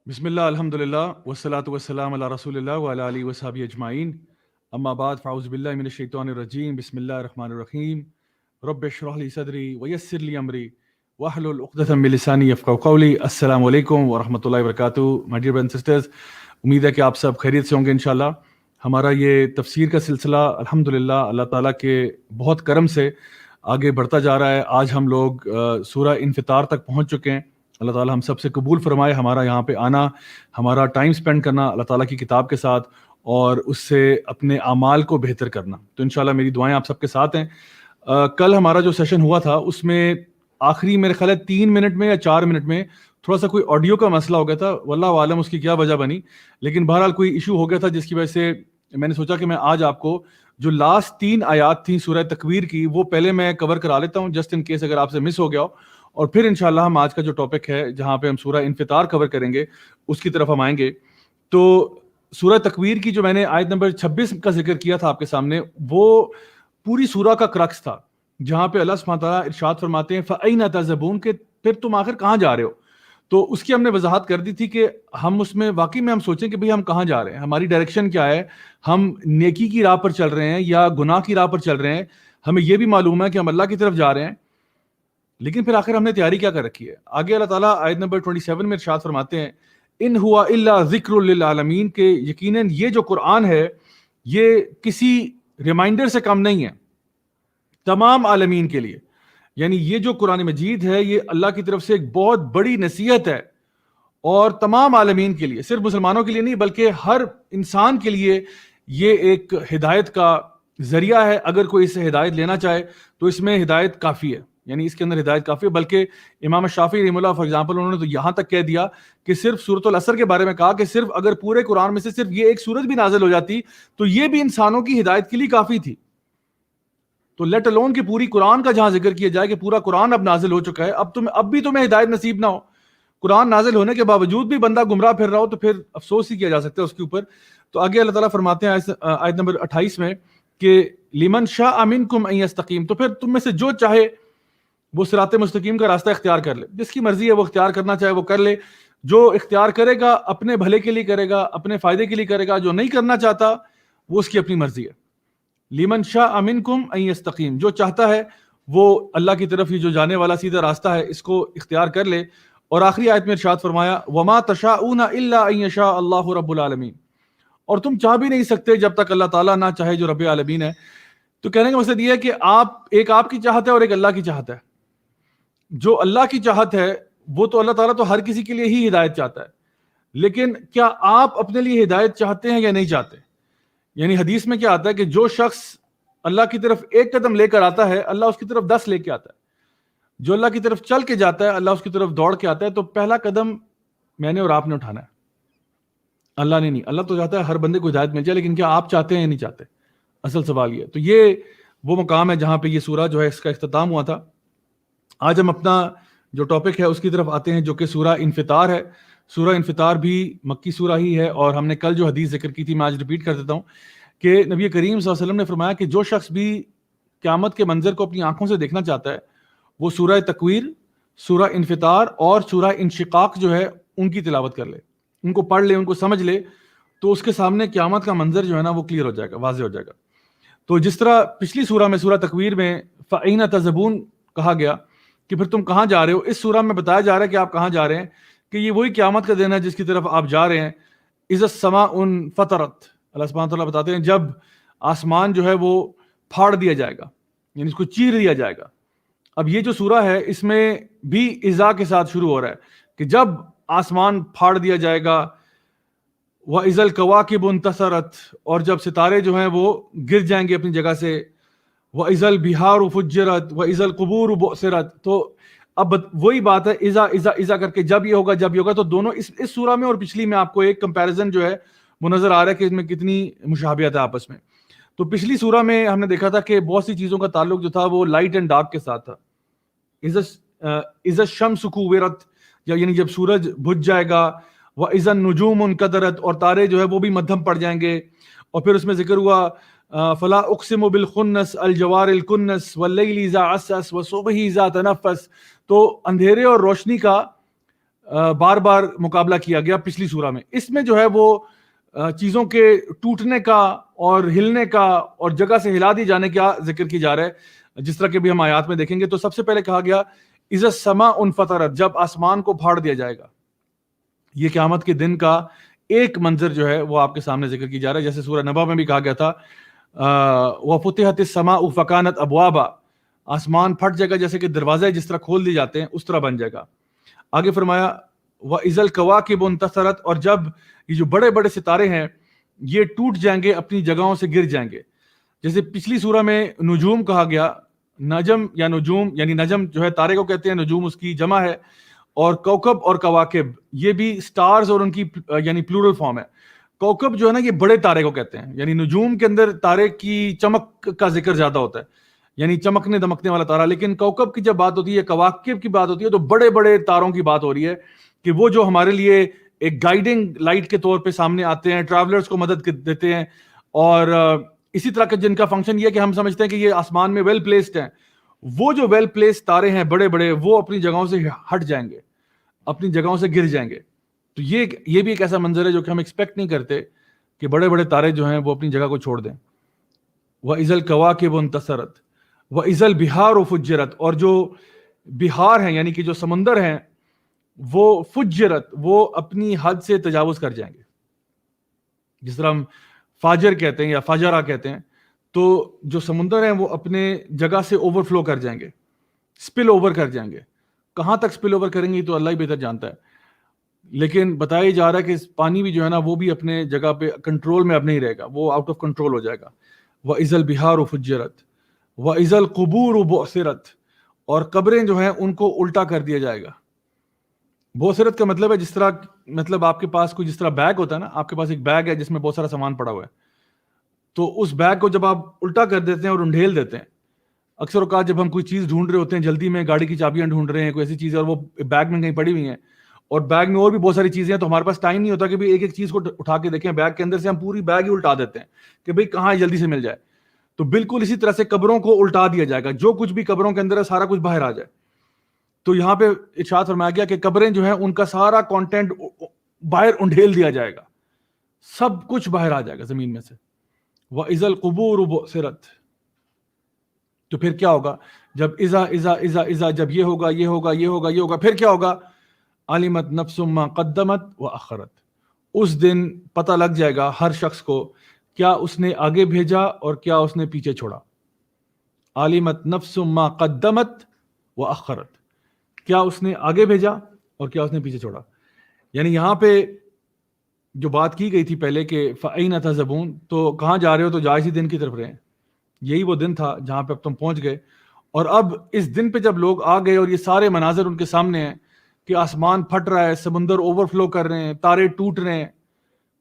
بسم اللہ الحمد للہ والصلاة والسلام علی رسول اللہ وعلی آلہ وصحبہ اجمعین اما بعد فاعوذ باللہ من الشیطان الرجیم بسم اللہ الرحمن الرحیم رب اشرح لی صدری ویسر لی امری واحلل عقدۃ من لسانی یفقہوا قولی. السلام علیکم ورحمۃ اللہ وبرکاتہ. مائی ڈیئر برادرز اینڈ سسٹرز، امید ہے کہ آپ سب خیریت سے ہوں گے انشاءاللہ. ہمارا یہ تفسیر کا سلسلہ الحمدللہ اللہ تعالیٰ کے بہت کرم سے آگے بڑھتا جا رہا ہے. آج ہم لوگ سورہ انفطار تک پہنچ چکے ہیں. اللہ تعالیٰ ہم سب سے قبول فرمائے ہمارا یہاں پہ آنا، ہمارا ٹائم سپینڈ کرنا اللہ تعالیٰ کی کتاب کے ساتھ اور اس سے اپنے اعمال کو بہتر کرنا. تو انشاءاللہ میری دعائیں آپ سب کے ساتھ ہیں. کل ہمارا جو سیشن ہوا تھا اس میں آخری میرے خیال ہے 3 منٹ میں یا 4 منٹ میں تھوڑا سا کوئی آڈیو کا مسئلہ ہو گیا تھا. واللہ عالم اس کی کیا وجہ بنی، لیکن بہرحال کوئی ایشو ہو گیا تھا جس کی وجہ سے میں نے سوچا کہ میں آج آپ کو جو لاسٹ 3 آیات تھیں سورہ تکویر کی وہ پہلے میں کور کرا لیتا ہوں، جسٹ ان کیس اگر آپ سے مس ہو گیا ہو. اور پھر انشاءاللہ ہم آج کا جو ٹاپک ہے جہاں پہ ہم سورہ انفطار کور کریں گے اس کی طرف ہم آئیں گے. تو سورہ تکویر کی جو میں نے آیت نمبر 26 کا ذکر کیا تھا آپ کے سامنے، وہ پوری سورہ کا کرکس تھا، جہاں پہ اللہ سبحانہ تعالیٰ ارشاد فرماتے ہیں فَأَيْنَ تَذْهَبُونَ، کہ پھر تم آخر کہاں جا رہے ہو. تو اس کی ہم نے وضاحت کر دی تھی کہ ہم اس میں واقعی میں ہم سوچیں کہ بھئی ہم کہاں جا رہے ہیں، ہماری ڈائریکشن کیا ہے، ہم نیکی کی راہ پر چل رہے ہیں یا گناہ کی راہ پر چل رہے ہیں. ہمیں یہ بھی معلوم ہے کہ ہم اللہ کی طرف جا رہے ہیں، لیکن پھر آخر ہم نے تیاری کیا کر رکھی ہے. آگے اللہ تعالیٰ آیت نمبر 27 میں ارشاد فرماتے ہیں ان ہوا الا ذکر للعالمین، کہ یقیناً یہ جو قرآن ہے یہ کسی ریمائنڈر سے کم نہیں ہے تمام عالمین کے لیے. یعنی یہ جو قرآن مجید ہے یہ اللہ کی طرف سے ایک بہت بڑی نصیحت ہے اور تمام عالمین کے لیے، صرف مسلمانوں کے لیے نہیں بلکہ ہر انسان کے لیے یہ ایک ہدایت کا ذریعہ ہے. اگر کوئی اس سے ہدایت لینا چاہے تو اس میں ہدایت کافی ہے، یعنی اس کے اندر ہدایت کافی ہے. بلکہ امام شافعی رحمہ اللہ فار ایگزامپل انہوں نے تو یہاں تک کہہ دیا کہ صرف سورۃ العصر کے بارے میں کہا کہ صرف اگر پورے قرآن میں سے صرف یہ ایک سورت بھی نازل ہو جاتی تو یہ بھی انسانوں کی ہدایت کے لیے کافی تھی. تو لیٹ الون کہ پوری قرآن کا جہاں ذکر کیا جائے کہ پورا قرآن اب نازل ہو چکا ہے، اب بھی تمہیں ہدایت نصیب نہ ہو، قرآن نازل ہونے کے باوجود بھی بندہ گمراہ پھر رہا ہو، تو پھر افسوس ہی کیا جا سکتا ہے اس کے اوپر. تو آگے اللہ تعالیٰ فرماتے ہیں آیت نمبر 28 میں کہ لمن شاء منکم ان یستقیم، تو پھر تم میں سے جو چاہے وہ صراط مستقیم کا راستہ اختیار کر لے. جس کی مرضی ہے وہ اختیار کرنا چاہے وہ کر لے. جو اختیار کرے گا اپنے بھلے کے لیے کرے گا، اپنے فائدے کے لیے کرے گا. جو نہیں کرنا چاہتا وہ اس کی اپنی مرضی ہے. لمن شاء منکم ان یستقیم، جو چاہتا ہے وہ اللہ کی طرف یہ جو جانے والا سیدھا راستہ ہے اس کو اختیار کر لے. اور آخری آیت میں ارشاد فرمایا وما تشاءون الا ان یشاء اللہ رب العالمین، اور تم چاہ بھی نہیں سکتے جب تک اللہ تعالیٰ نہ چاہے جو رب العالمین ہے. تو کہنے کا مقصد یہ ہے کہ آپ کی چاہت ہے اور ایک اللہ کی چاہت ہے. جو اللہ کی چاہت ہے وہ تو اللہ تعالیٰ تو ہر کسی کے لیے ہی ہدایت چاہتا ہے، لیکن کیا آپ اپنے لیے ہدایت چاہتے ہیں یا نہیں چاہتے؟ یعنی حدیث میں کیا آتا ہے کہ جو شخص اللہ کی طرف ایک قدم لے کر آتا ہے اللہ اس کی طرف 10 لے کے آتا ہے. جو اللہ کی طرف چل کے جاتا ہے اللہ اس کی طرف دوڑ کے آتا ہے. تو پہلا قدم میں نے اور آپ نے اٹھانا ہے، اللہ نے نہیں. اللہ تو چاہتا ہے ہر بندے کو ہدایت مل جائے، لیکن کیا آپ چاہتے ہیں یا نہیں چاہتے؟ اصل سوال یہ ہے. تو یہ وہ مقام ہے جہاں پہ یہ سورہ جو ہے اس کا اختتام ہوا تھا. آج ہم اپنا جو ٹاپک ہے اس کی طرف آتے ہیں جو کہ سورہ انفطار ہے. سورہ انفطار بھی مکی سورہ ہی ہے، اور ہم نے کل جو حدیث ذکر کی تھی میں آج ریپیٹ کر دیتا ہوں کہ نبی کریم صلی اللہ علیہ وسلم نے فرمایا کہ جو شخص بھی قیامت کے منظر کو اپنی آنکھوں سے دیکھنا چاہتا ہے وہ سورہ تکویر، سورہ انفطار اور سورہ انشقاق جو ہے ان کی تلاوت کر لے، ان کو پڑھ لے، ان کو سمجھ لے، تو اس کے سامنے قیامت کا منظر جو ہے نا وہ کلیئر ہو جائے گا، واضح ہو جائے گا. تو جس طرح پچھلی سورہ میں سورہ تکویر میں فَأَيْنَ تَذْهَبُونَ کہا گیا کہ پھر تم کہاں جا رہے ہو، اس سورہ میں بتایا جا رہا ہے کہ آپ کہاں جا رہے ہیں، کہ یہ وہی قیامت کا دن ہے جس کی طرف آپ جا رہے ہیں. اِذَا السَّمَاءُ انفطرت، اللہ سبحانہ تعالیٰ بتاتے ہیں جب آسمان جو ہے وہ پھاڑ دیا جائے گا، یعنی اس کو چیر دیا جائے گا. اب یہ جو سورہ ہے اس میں بھی اذا کے ساتھ شروع ہو رہا ہے کہ جب آسمان پھاڑ دیا جائے گا، وَإِذَا الْكَوَاكِبُ انتَثَرَتْ، اور جب ستارے جو ہیں وہ گر جائیں گے اپنی جگہ سے، وَإِذَا الْبِحَارُ فُجِّرَتْ وَإِذَا الْقُبُورُ بُعْثِرَتْ. تو اب وہی بات ہے اذا کر کے جب یہ ہوگا. تو دونوں اس سورہ میں اور پچھلی میں آپ کو ایک کمپیریزن جو ہے وہ نظر آ رہا ہے کہ اس میں کتنی مشابہت ہے آپس میں. تو پچھلی سورہ میں ہم نے دیکھا تھا کہ بہت سی چیزوں کا تعلق جو تھا وہ لائٹ اینڈ ڈارک کے ساتھ تھا. اذا الشمس كورت، یعنی جب سورج بجھ جائے گا، واذا النجوم انکدرت، اور تارے جو ہے وہ بھی مدھم پڑ جائیں گے. اور پھر اس میں ذکر ہوا فلا اقسم بالخنس الجوار الکنس واللیل اذا عسعس والصبح اذا تنفس. تو اندھیرے اور روشنی کا بار بار مقابلہ کیا گیا پچھلی سورہ میں. اس میں جو ہے وہ چیزوں کے ٹوٹنے کا اور ہلنے کا اور جگہ سے ہلا دی جانے کا ذکر کی جا رہا ہے, جس طرح کہ بھی ہم آیات میں دیکھیں گے. تو سب سے پہلے کہا گیا اذا السماء انفطرت, جب آسمان کو پھاڑ دیا جائے گا. یہ قیامت کے دن کا ایک منظر جو ہے وہ آپ کے سامنے ذکر کی جا رہا ہے. جیسے سورہ نبا میں بھی کہا گیا تھا وفتحت السماء فکانت ابوابا, آسمان پھٹ جائے گا جیسے کہ دروازے جس طرح کھول دی جاتے ہیں اس طرح بن جائے گا. آگے فرمایا وَإِذَا الْكَوَاكِبُ انتثرت, اور جب یہ جو بڑے بڑے ستارے ہیں یہ ٹوٹ جائیں گے, اپنی جگہوں سے گر جائیں گے. جیسے پچھلی سورہ میں نجوم کہا گیا, نجم یا نجوم یعنی نجم جو ہے تارے کو کہتے ہیں, نجوم اس کی جمع ہے, اور کوکب اور کواکب یہ بھی سٹارز اور ان کی یعنی پلورل فارم ہے. کوکب جو ہے نا یہ بڑے تارے کو کہتے ہیں, یعنی نجوم کے اندر تارے کی چمک کا ذکر زیادہ ہوتا ہے, یعنی چمکنے دمکنے والا تارا. لیکن کوکب کی جب بات ہوتی ہے, کواکب کی بات ہوتی ہے, تو بڑے بڑے تاروں کی بات ہو رہی ہے کہ وہ جو ہمارے لیے ایک گائیڈنگ لائٹ کے طور پہ سامنے آتے ہیں, ٹریولرز کو مدد دیتے ہیں, اور اسی طرح کا جن کا فنکشن یہ ہے کہ ہم سمجھتے ہیں کہ یہ آسمان میں ویل پلیسڈ ہیں. وہ جو ویل پلیسڈ تارے ہیں بڑے بڑے, وہ اپنی جگہوں سے ہٹ جائیں گے, اپنی جگہوں سے گر جائیں گے. تو یہ بھی ایک ایسا منظر ہے جو کہ ہم ایکسپیکٹ نہیں کرتے کہ بڑے بڑے تارے جو ہیں وہ اپنی جگہ کو چھوڑ دیں. وَإِذَا الْكَوَاكِبُ انتثرت وَإِذَا الْبِحَارُ فُجِّرَتْ, اور جو بہار ہیں یعنی کہ جو سمندر ہیں وہ فجرت, وہ اپنی حد سے تجاوز کر جائیں گے. جس طرح ہم فاجر کہتے ہیں یا فاجرہ کہتے ہیں, تو جو سمندر ہیں وہ اپنے جگہ سے اوور فلو کر جائیں گے, سپل اوور کر جائیں گے. کہاں تک سپل اوور کریں گے تو اللہ ہی بہتر جانتا ہے, لیکن بتایا جا رہا ہے کہ پانی بھی جو ہے نا وہ بھی اپنے جگہ پہ کنٹرول میں اب نہیں رہے گا, وہ آؤٹ آف کنٹرول ہو جائے گا. وَإِذَا الْبِحَارُ فُجِّرَتْ وَإِذَا الْقُبُورُ بُعْثِرَتْ, اور قبریں جو ہیں ان کو الٹا کر دیا جائے گا. بوسرت کا مطلب ہے جس طرح, مطلب آپ کے پاس کوئی جس طرح بیگ ہوتا ہے نا, آپ کے پاس ایک بیگ ہے جس میں بہت سارا سامان پڑا ہوا ہے, تو اس بیگ کو جب آپ الٹا کر دیتے ہیں اور انڈھیل دیتے ہیں, اکثر اوقات جب ہم کوئی چیز ڈھونڈ رہے ہوتے ہیں جلدی میں, گاڑی کی چابیاں ڈھونڈ رہے ہیں, کوئی ایسی چیز ہے اور وہ بیگ میں کہیں پڑی ہوئی ہیں, اور بیگ میں اور بھی بہت ساری چیزیں ہیں, تو ہمارے پاس ٹائم نہیں ہوتا کہ بھئی ایک ایک چیز کو اٹھا کے دیکھیں بیگ کے اندر سے, ہم پوری بیگ ہی الٹا دیتے ہیں کہ بھئی کہاں جلدی سے مل جائے. تو بالکل اسی طرح سے قبروں کو الٹا دیا جائے گا, جو کچھ بھی قبروں کے اندر ہے سارا کچھ باہر آ جائے. تو یہاں پہ ارشاد فرمایا گیا کہ قبریں جو ہیں ان کا سارا کانٹینٹ باہر انڈھیل دیا جائے گا, سب کچھ باہر آ جائے گا زمین میں سے. وَإِذَا الْقُبُورُ بُعْثِرَتْ, تو پھر کیا ہوگا جب اذا جب یہ ہوگا یہ ہوگا یہ ہوگا یہ ہوگا, پھر کیا ہوگا عَلِمَتْ نَفْسٌ مَا قَدَّمَتْ وَأَخَّرَتْ, اس دن پتہ لگ جائے گا ہر شخص کو کیا اس نے آگے بھیجا اور کیا اس نے پیچھے چھوڑا. عَلِمَتْ نَفْسٌ مَا قَدَّمَتْ وَأَخَّرَتْ, کیا اس نے آگے بھیجا اور کیا اس نے پیچھے چھوڑا. یعنی یہاں پہ جو بات کی گئی تھی پہلے کہ فَأَيْنَ تَذْهَبُونَ, تو کہاں جا رہے ہو, تو جا اسی دن کی طرف رہے ہیں. یہی وہ دن تھا جہاں پہ اب تم پہنچ گئے. اور اب اس دن پہ جب لوگ آ گئے اور یہ سارے مناظر ان کے سامنے ہیں کہ آسمان پھٹ رہا ہے, سمندر اوور فلو کر رہے ہیں, تارے ٹوٹ رہے ہیں,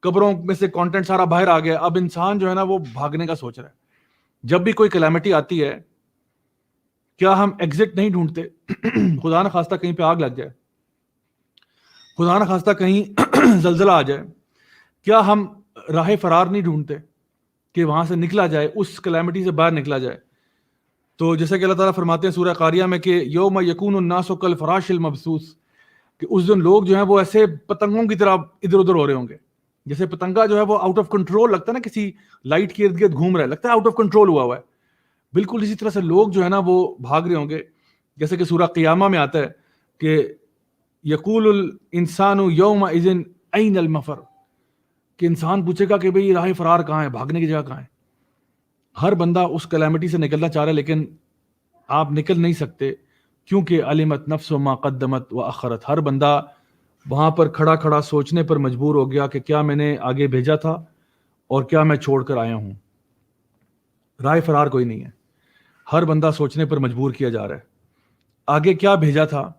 قبروں میں سے کانٹینٹ سارا باہر آ گیا, اب انسان جو ہے نا وہ بھاگنے کا سوچ رہا ہے. جب بھی کوئی کلیمٹی آتی ہے کیا ہم ایگزٹ نہیں ڈھونڈتے؟ خدا نہ خواستہ کہیں پہ آگ لگ جائے, خدا نہ خواستہ کہیں زلزلہ آ جائے, کیا ہم راہ فرار نہیں ڈھونڈتے کہ وہاں سے نکلا جائے, اس کلیمٹی سے باہر نکلا جائے؟ تو جیسا کہ اللہ تعالیٰ فرماتے ہیں سورہ قاریہ میں کہ یوم یکون الناس کالفراش المبثوث, کہ اس دن لوگ جو ہیں وہ ایسے پتنگوں کی طرح ادھر ادھر ہو رہے ہوں گے. جیسے پتنگا جو ہے وہ آؤٹ آف کنٹرول لگتا ہے نا, کسی لائٹ کے ارد گرد گھوم رہا ہے, لگتا ہے آؤٹ آف کنٹرول ہوا ہے. بالکل اسی طرح سے لوگ جو ہے نا وہ بھاگ رہے ہوں گے. جیسے کہ سورہ قیامہ میں آتا ہے کہ یقول الانسان یومئذ این المفر, کہ انسان پوچھے گا کہ بھئی راہ فرار کہاں ہے, بھاگنے کی جگہ کہاں ہے. ہر بندہ اس کلیمٹی سے نکلنا چاہ رہا ہے, لیکن آپ نکل نہیں سکتے کیونکہ علمت نفس ما قدمت واخرت. ہر بندہ وہاں پر کھڑا کھڑا سوچنے پر مجبور ہو گیا کہ کیا میں نے آگے بھیجا تھا اور کیا میں چھوڑ کر آیا ہوں. راہ فرار کوئی نہیں ہے, ہر بندہ سوچنے پر مجبور کیا جا رہا ہے آگے کیا بھیجا تھا.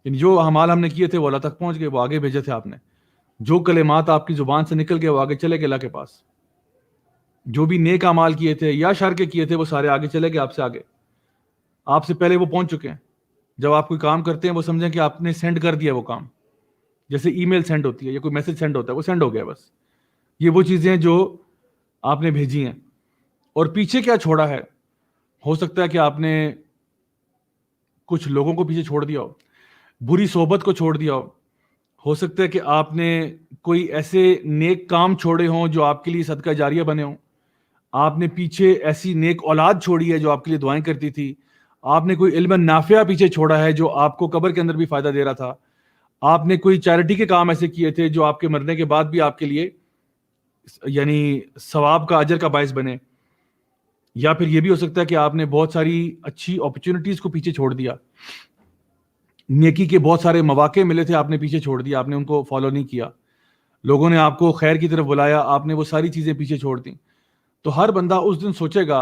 یعنی جو اعمال ہم نے کیے تھے وہ اللہ تک پہنچ گئے, وہ آگے بھیجے تھے آپ نے. جو کلمات آپ کی زبان سے نکل گئے وہ آگے چلے گئے اللہ کے پاس. جو بھی نیک اعمال کیے تھے یا شر کے کیے تھے وہ سارے آگے چلے گئے آپ سے آگے, آپ سے پہلے وہ پہنچ چکے ہیں. جب آپ کوئی کام کرتے ہیں وہ سمجھیں کہ آپ نے سینڈ کر دیا وہ کام, جیسے ای میل سینڈ ہوتی ہے یا کوئی میسج سینڈ ہوتا ہے, وہ سینڈ ہو گیا بس. یہ وہ چیزیں جو آپ نے بھیجی ہیں. اور پیچھے کیا چھوڑا ہے, ہو سکتا ہے کہ آپ نے کچھ لوگوں کو پیچھے چھوڑ دیا ہو, بری صحبت کو چھوڑ دیا ہو, ہو سکتا ہے کہ آپ نے کوئی ایسے نیک کام چھوڑے ہوں جو آپ کے لیے صدقہ جاریہ بنے ہوں. آپ نے پیچھے ایسی نیک اولاد چھوڑی ہے جو آپ کے لیے دعائیں کرتی تھی. آپ نے کوئی علم نافع پیچھے چھوڑا ہے جو آپ کو قبر کے اندر بھی فائدہ دے رہا تھا. آپ نے کوئی چیریٹی کے کام ایسے کیے تھے جو آپ کے مرنے کے بعد بھی آپ کے لیے یعنی ثواب کا، اجر کا باعث بنے. یا پھر یہ بھی ہو سکتا ہے کہ آپ نے بہت ساری اچھی اپرچونٹیز کو پیچھے چھوڑ دیا. نیکی کے بہت سارے مواقع ملے تھے، آپ نے پیچھے چھوڑ دیا، آپ نے ان کو فالو نہیں کیا. لوگوں نے آپ کو خیر کی طرف بلایا، آپ نے وہ ساری چیزیں پیچھے چھوڑ دیں. تو ہر بندہ اس دن سوچے گا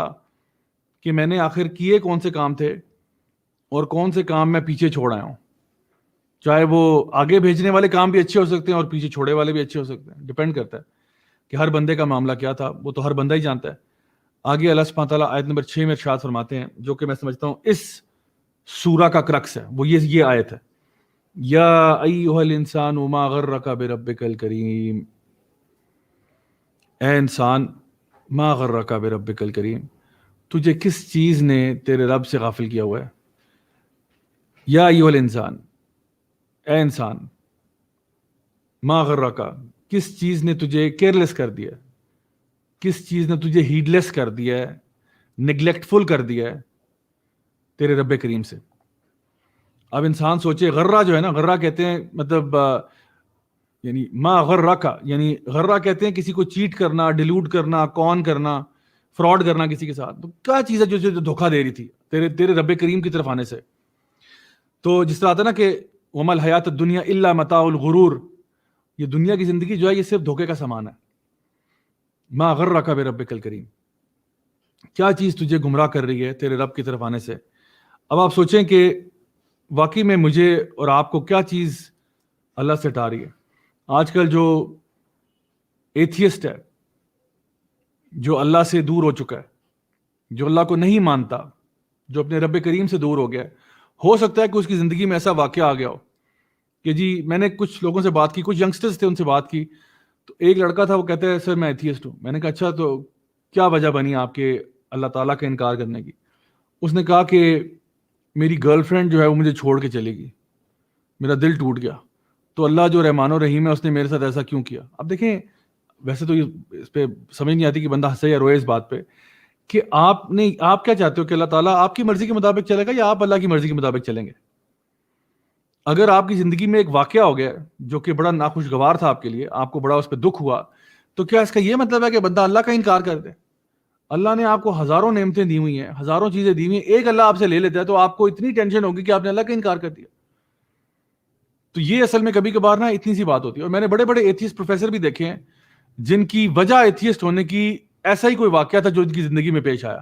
کہ میں نے آخر کیے کون سے کام تھے اور کون سے کام میں پیچھے چھوڑ آیا ہوں. چاہے وہ آگے بھیجنے والے کام بھی اچھے ہو سکتے ہیں اور پیچھے چھوڑے والے بھی اچھے ہو سکتے ہیں. ڈپینڈ کرتا ہے کہ ہر بندے کا معاملہ کیا تھا، وہ تو ہر بندہ ہی جانتا ہے. آگے اللہ سبحانہ تعالیٰ آیت نمبر 6 میں ارشاد فرماتے ہیں، جو کہ میں سمجھتا ہوں اس سورہ کا کرکس ہے، وہ یہ آیت ہے، یا ایھا الانسان ما غرک بربک الکریم. اے انسان، ما غرک بربک الکریم، تجھے کس چیز نے تیرے رب سے غافل کیا ہوا ہے. یا ایھا الانسان، اے انسان، ما غرک، کس چیز نے تجھے کیئرلیس کر دیا، کس چیز نے تجھے ہیڈ لیس کر دیا ہے، نگلیکٹفل کر دیا ہے تیرے رب کریم سے. اب انسان سوچے، غرہ جو ہے نا، غرہ کہتے ہیں مطلب یعنی ما غرک، یعنی غرہ کہتے ہیں کسی کو چیٹ کرنا، ڈیلوٹ کرنا، کون کرنا، فراڈ کرنا کسی کے ساتھ. تو کیا چیز ہے جو دھوکہ دے رہی تھی تیرے رب کریم کی طرف آنے سے. تو جس طرح آتا ہے نا کہ وما الحیات الدنیا الا متاع الغرور، یہ دنیا کی زندگی جو ہے یہ صرف دھوکے کا سامان ہے. ما غرک بربک الکریم، کیا چیز تجھے گمراہ کر رہی ہے تیرے رب کی طرف آنے سے. اب آپ سوچیں کہ واقعی میں مجھے اور آپ کو کیا چیز اللہ سے ہٹا رہی ہے. آج کل جو ایتھیسٹ ہے، جو اللہ سے دور ہو چکا ہے، جو اللہ کو نہیں مانتا، جو اپنے رب کریم سے دور ہو گیا ہے، ہو سکتا ہے کہ اس کی زندگی میں ایسا واقعہ آ گیا ہو کہ جی، میں نے کچھ لوگوں سے بات کی، کچھ ینگسٹرز تھے ان سے بات کی، تو ایک لڑکا تھا، وہ کہتا ہے سر میں ایتھیسٹ ہوں. میں نے کہا اچھا، تو کیا وجہ بنی آپ کے اللہ تعالیٰ کا انکار کرنے کی؟ اس نے کہا کہ میری گرل فرینڈ جو ہے وہ مجھے چھوڑ کے چلے گی، میرا دل ٹوٹ گیا، تو اللہ جو رحمان و رحیم ہے اس نے میرے ساتھ ایسا کیوں کیا. اب دیکھیں، ویسے تو اس پہ سمجھ نہیں آتی کہ بندہ ہنسے یا روئے اس بات پہ کہ آپ کیا چاہتے ہو کہ اللہ تعالیٰ آپ کی مرضی کے مطابق چلے گا یا آپ اللہ کی مرضی کے مطابق چلیں گے. اگر آپ کی زندگی میں ایک واقعہ ہو گیا جو کہ بڑا ناخوشگوار تھا آپ کے لیے، آپ کو بڑا اس پہ دکھ ہوا، تو کیا اس کا یہ مطلب ہے کہ بندہ اللہ کا انکار کر دے؟ اللہ نے آپ کو ہزاروں نعمتیں دی ہوئی ہیں، ہزاروں چیزیں دی ہوئی ہیں، ایک اللہ آپ سے لے لیتا ہے تو آپ کو اتنی ٹینشن ہوگی کہ آپ نے اللہ کا انکار کر دیا. تو یہ اصل میں کبھی کبھار نا اتنی سی بات ہوتی ہے. اور میں نے بڑے بڑے ایتھیسٹ پروفیسر بھی دیکھے ہیں جن کی وجہ ایتھیسٹ ہونے کی ایسا ہی کوئی واقعہ تھا جو ان کی زندگی میں پیش آیا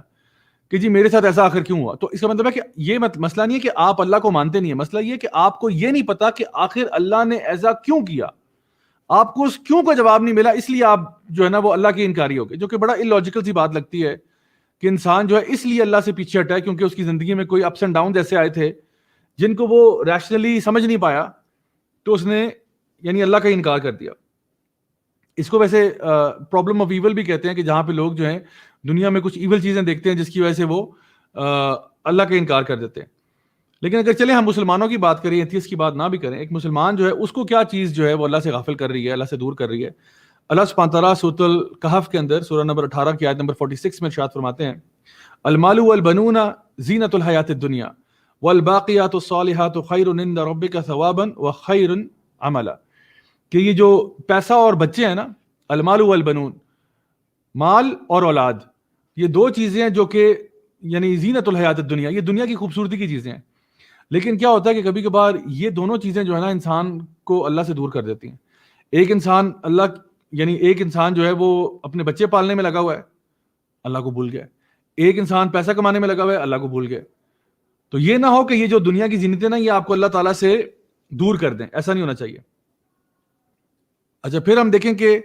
کہ جی میرے ساتھ ایسا آخر کیوں ہوا. تو اس کا مطلب ہے کہ یہ مسئلہ نہیں ہے کہ آپ اللہ کو مانتے نہیں ہیں، مسئلہ یہ ہے کہ آپ کو یہ نہیں پتا کہ آخر اللہ نے ایسا کیوں کیا. آپ کو اس کیوں کا جواب نہیں ملا، اس لیے آپ جو ہے نا وہ اللہ کی انکاری ہو گئے، جو کہ بڑا illogical سی بات لگتی ہے کہ انسان جو ہے اس لیے اللہ سے پیچھے ہٹا ہے کیونکہ اس کی زندگی میں کوئی اپس اینڈ ڈاؤن ایسے آئے تھے جن کو وہ ریشنلی سمجھ نہیں پایا، تو اس نے یعنی اللہ کا انکار کر دیا. اس کو ویسے پرابلم آف ایول بھی کہتے ہیں کہ جہاں پہ لوگ جو ہیں دنیا میں کچھ ایول چیزیں دیکھتے ہیں جس کی وجہ سے وہ اللہ کا انکار کر دیتے ہیں. لیکن اگر چلیں ہم مسلمانوں کی بات کریں، ایتھیسٹ کی بات نہ بھی کریں، ایک مسلمان جو ہے اس کو کیا چیز جو ہے وہ اللہ سے غافل کر رہی ہے، اللہ سے دور کر رہی ہے. اللہ سبحانہ تعالیٰ سورۃ الکہف کے اندر سورہ نمبر 18 کی آیت نمبر 46 میں ارشاد فرماتے ہیں، المال والبنون زینۃ الحیات الدنیا والباقیات الصالحات خیر عند ربک ثوابا وخیر عملا. کہ یہ جو پیسہ اور بچے ہیں نا، المال والبنون، مال اور اولاد، یہ دو چیزیں ہیں جو کہ یعنی زینت الحیات الدنیا، یہ دنیا کی خوبصورتی کی چیزیں ہیں. لیکن کیا ہوتا ہے کہ کبھی کبھار یہ دونوں چیزیں جو ہے نا انسان کو اللہ سے دور کر دیتی ہیں. ایک انسان جو ہے وہ اپنے بچے پالنے میں لگا ہوا ہے، اللہ کو بھول گیا. ایک انسان پیسہ کمانے میں لگا ہوا ہے، اللہ کو بھول گیا. تو یہ نہ ہو کہ یہ جو دنیا کی زینتیں نا یہ آپ کو اللہ تعالیٰ سے دور کر دیں، ایسا نہیں ہونا چاہیے. اچھا، پھر ہم دیکھیں کہ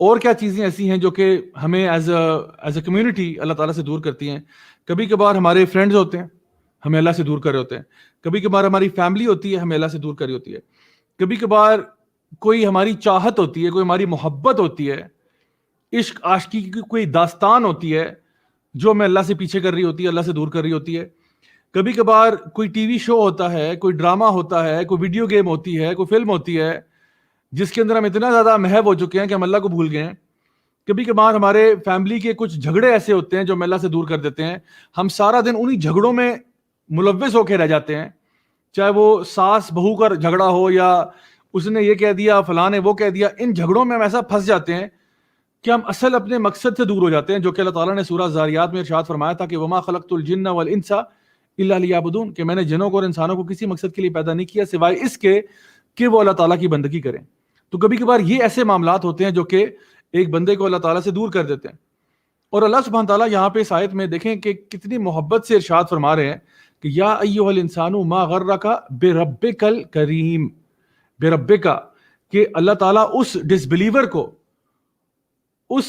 اور کیا چیزیں ایسی ہیں جو کہ ہمیں ایز اے کمیونٹی اللہ تعالیٰ سے دور کرتی ہیں. کبھی کبھار ہمارے فرینڈز ہوتے ہیں، ہمیں اللہ سے دور کر رہے ہوتے ہیں. کبھی کبھار ہماری فیملی ہوتی ہے، ہمیں اللہ سے دور کر رہی ہوتی ہے. کبھی کبھار کوئی ہماری چاہت ہوتی ہے، کوئی ہماری محبت ہوتی ہے، عشق عاشقی کی کوئی داستان ہوتی ہے جو ہمیں اللہ سے پیچھے کر رہی ہوتی ہے، اللہ سے دور کر رہی ہوتی ہے. کبھی کبھار کوئی ٹی وی شو ہوتا ہے، کوئی ڈرامہ ہوتا ہے، کوئی ویڈیو گیم ہوتی ہے، کوئی فلم ہوتی ہے جس کے اندر ہم اتنا زیادہ محو ہو چکے ہیں کہ ہم اللہ کو بھول گئے ہیں. کبھی کبھار ہمارے فیملی کے کچھ جھگڑے ایسے ہوتے ہیں جو ہم اللہ سے دور کر دیتے ہیں. ہم سارا دن انہی جھگڑوں میں ملوث ہو کے رہ جاتے ہیں، چاہے وہ ساس بہو کا جھگڑا ہو یا اس نے یہ کہہ دیا فلاں نے وہ کہہ دیا. ان جھگڑوں میں ہم ایسا پھنس جاتے ہیں کہ ہم اصل اپنے مقصد سے دور ہو جاتے ہیں، جو کہ اللہ تعالیٰ نے سورہ زاریات میں ارشاد فرمایا تھا کہ وما خلقت الجن والانس الا لیعبدون، کہ میں نے جنوں کو اور انسانوں کو کسی مقصد کے لیے پیدا نہیں کیا سوائے اس کے کہ وہ اللہ تعالیٰ کی بندگی کریں. تو کبھی کبھار یہ ایسے معاملات ہوتے ہیں جو کہ ایک بندے کو اللہ تعالیٰ سے دور کر دیتے ہیں. اور اللہ سبحانہ تعالیٰ یہاں پہ اس آیت میں دیکھیں کہ کتنی محبت سے ارشاد فرما رہے ہیں کہ یا ایھا الانسان ما غرک بربک الکریم، بربک، کہ اللہ تعالیٰ اس ڈس بلیور کو، اس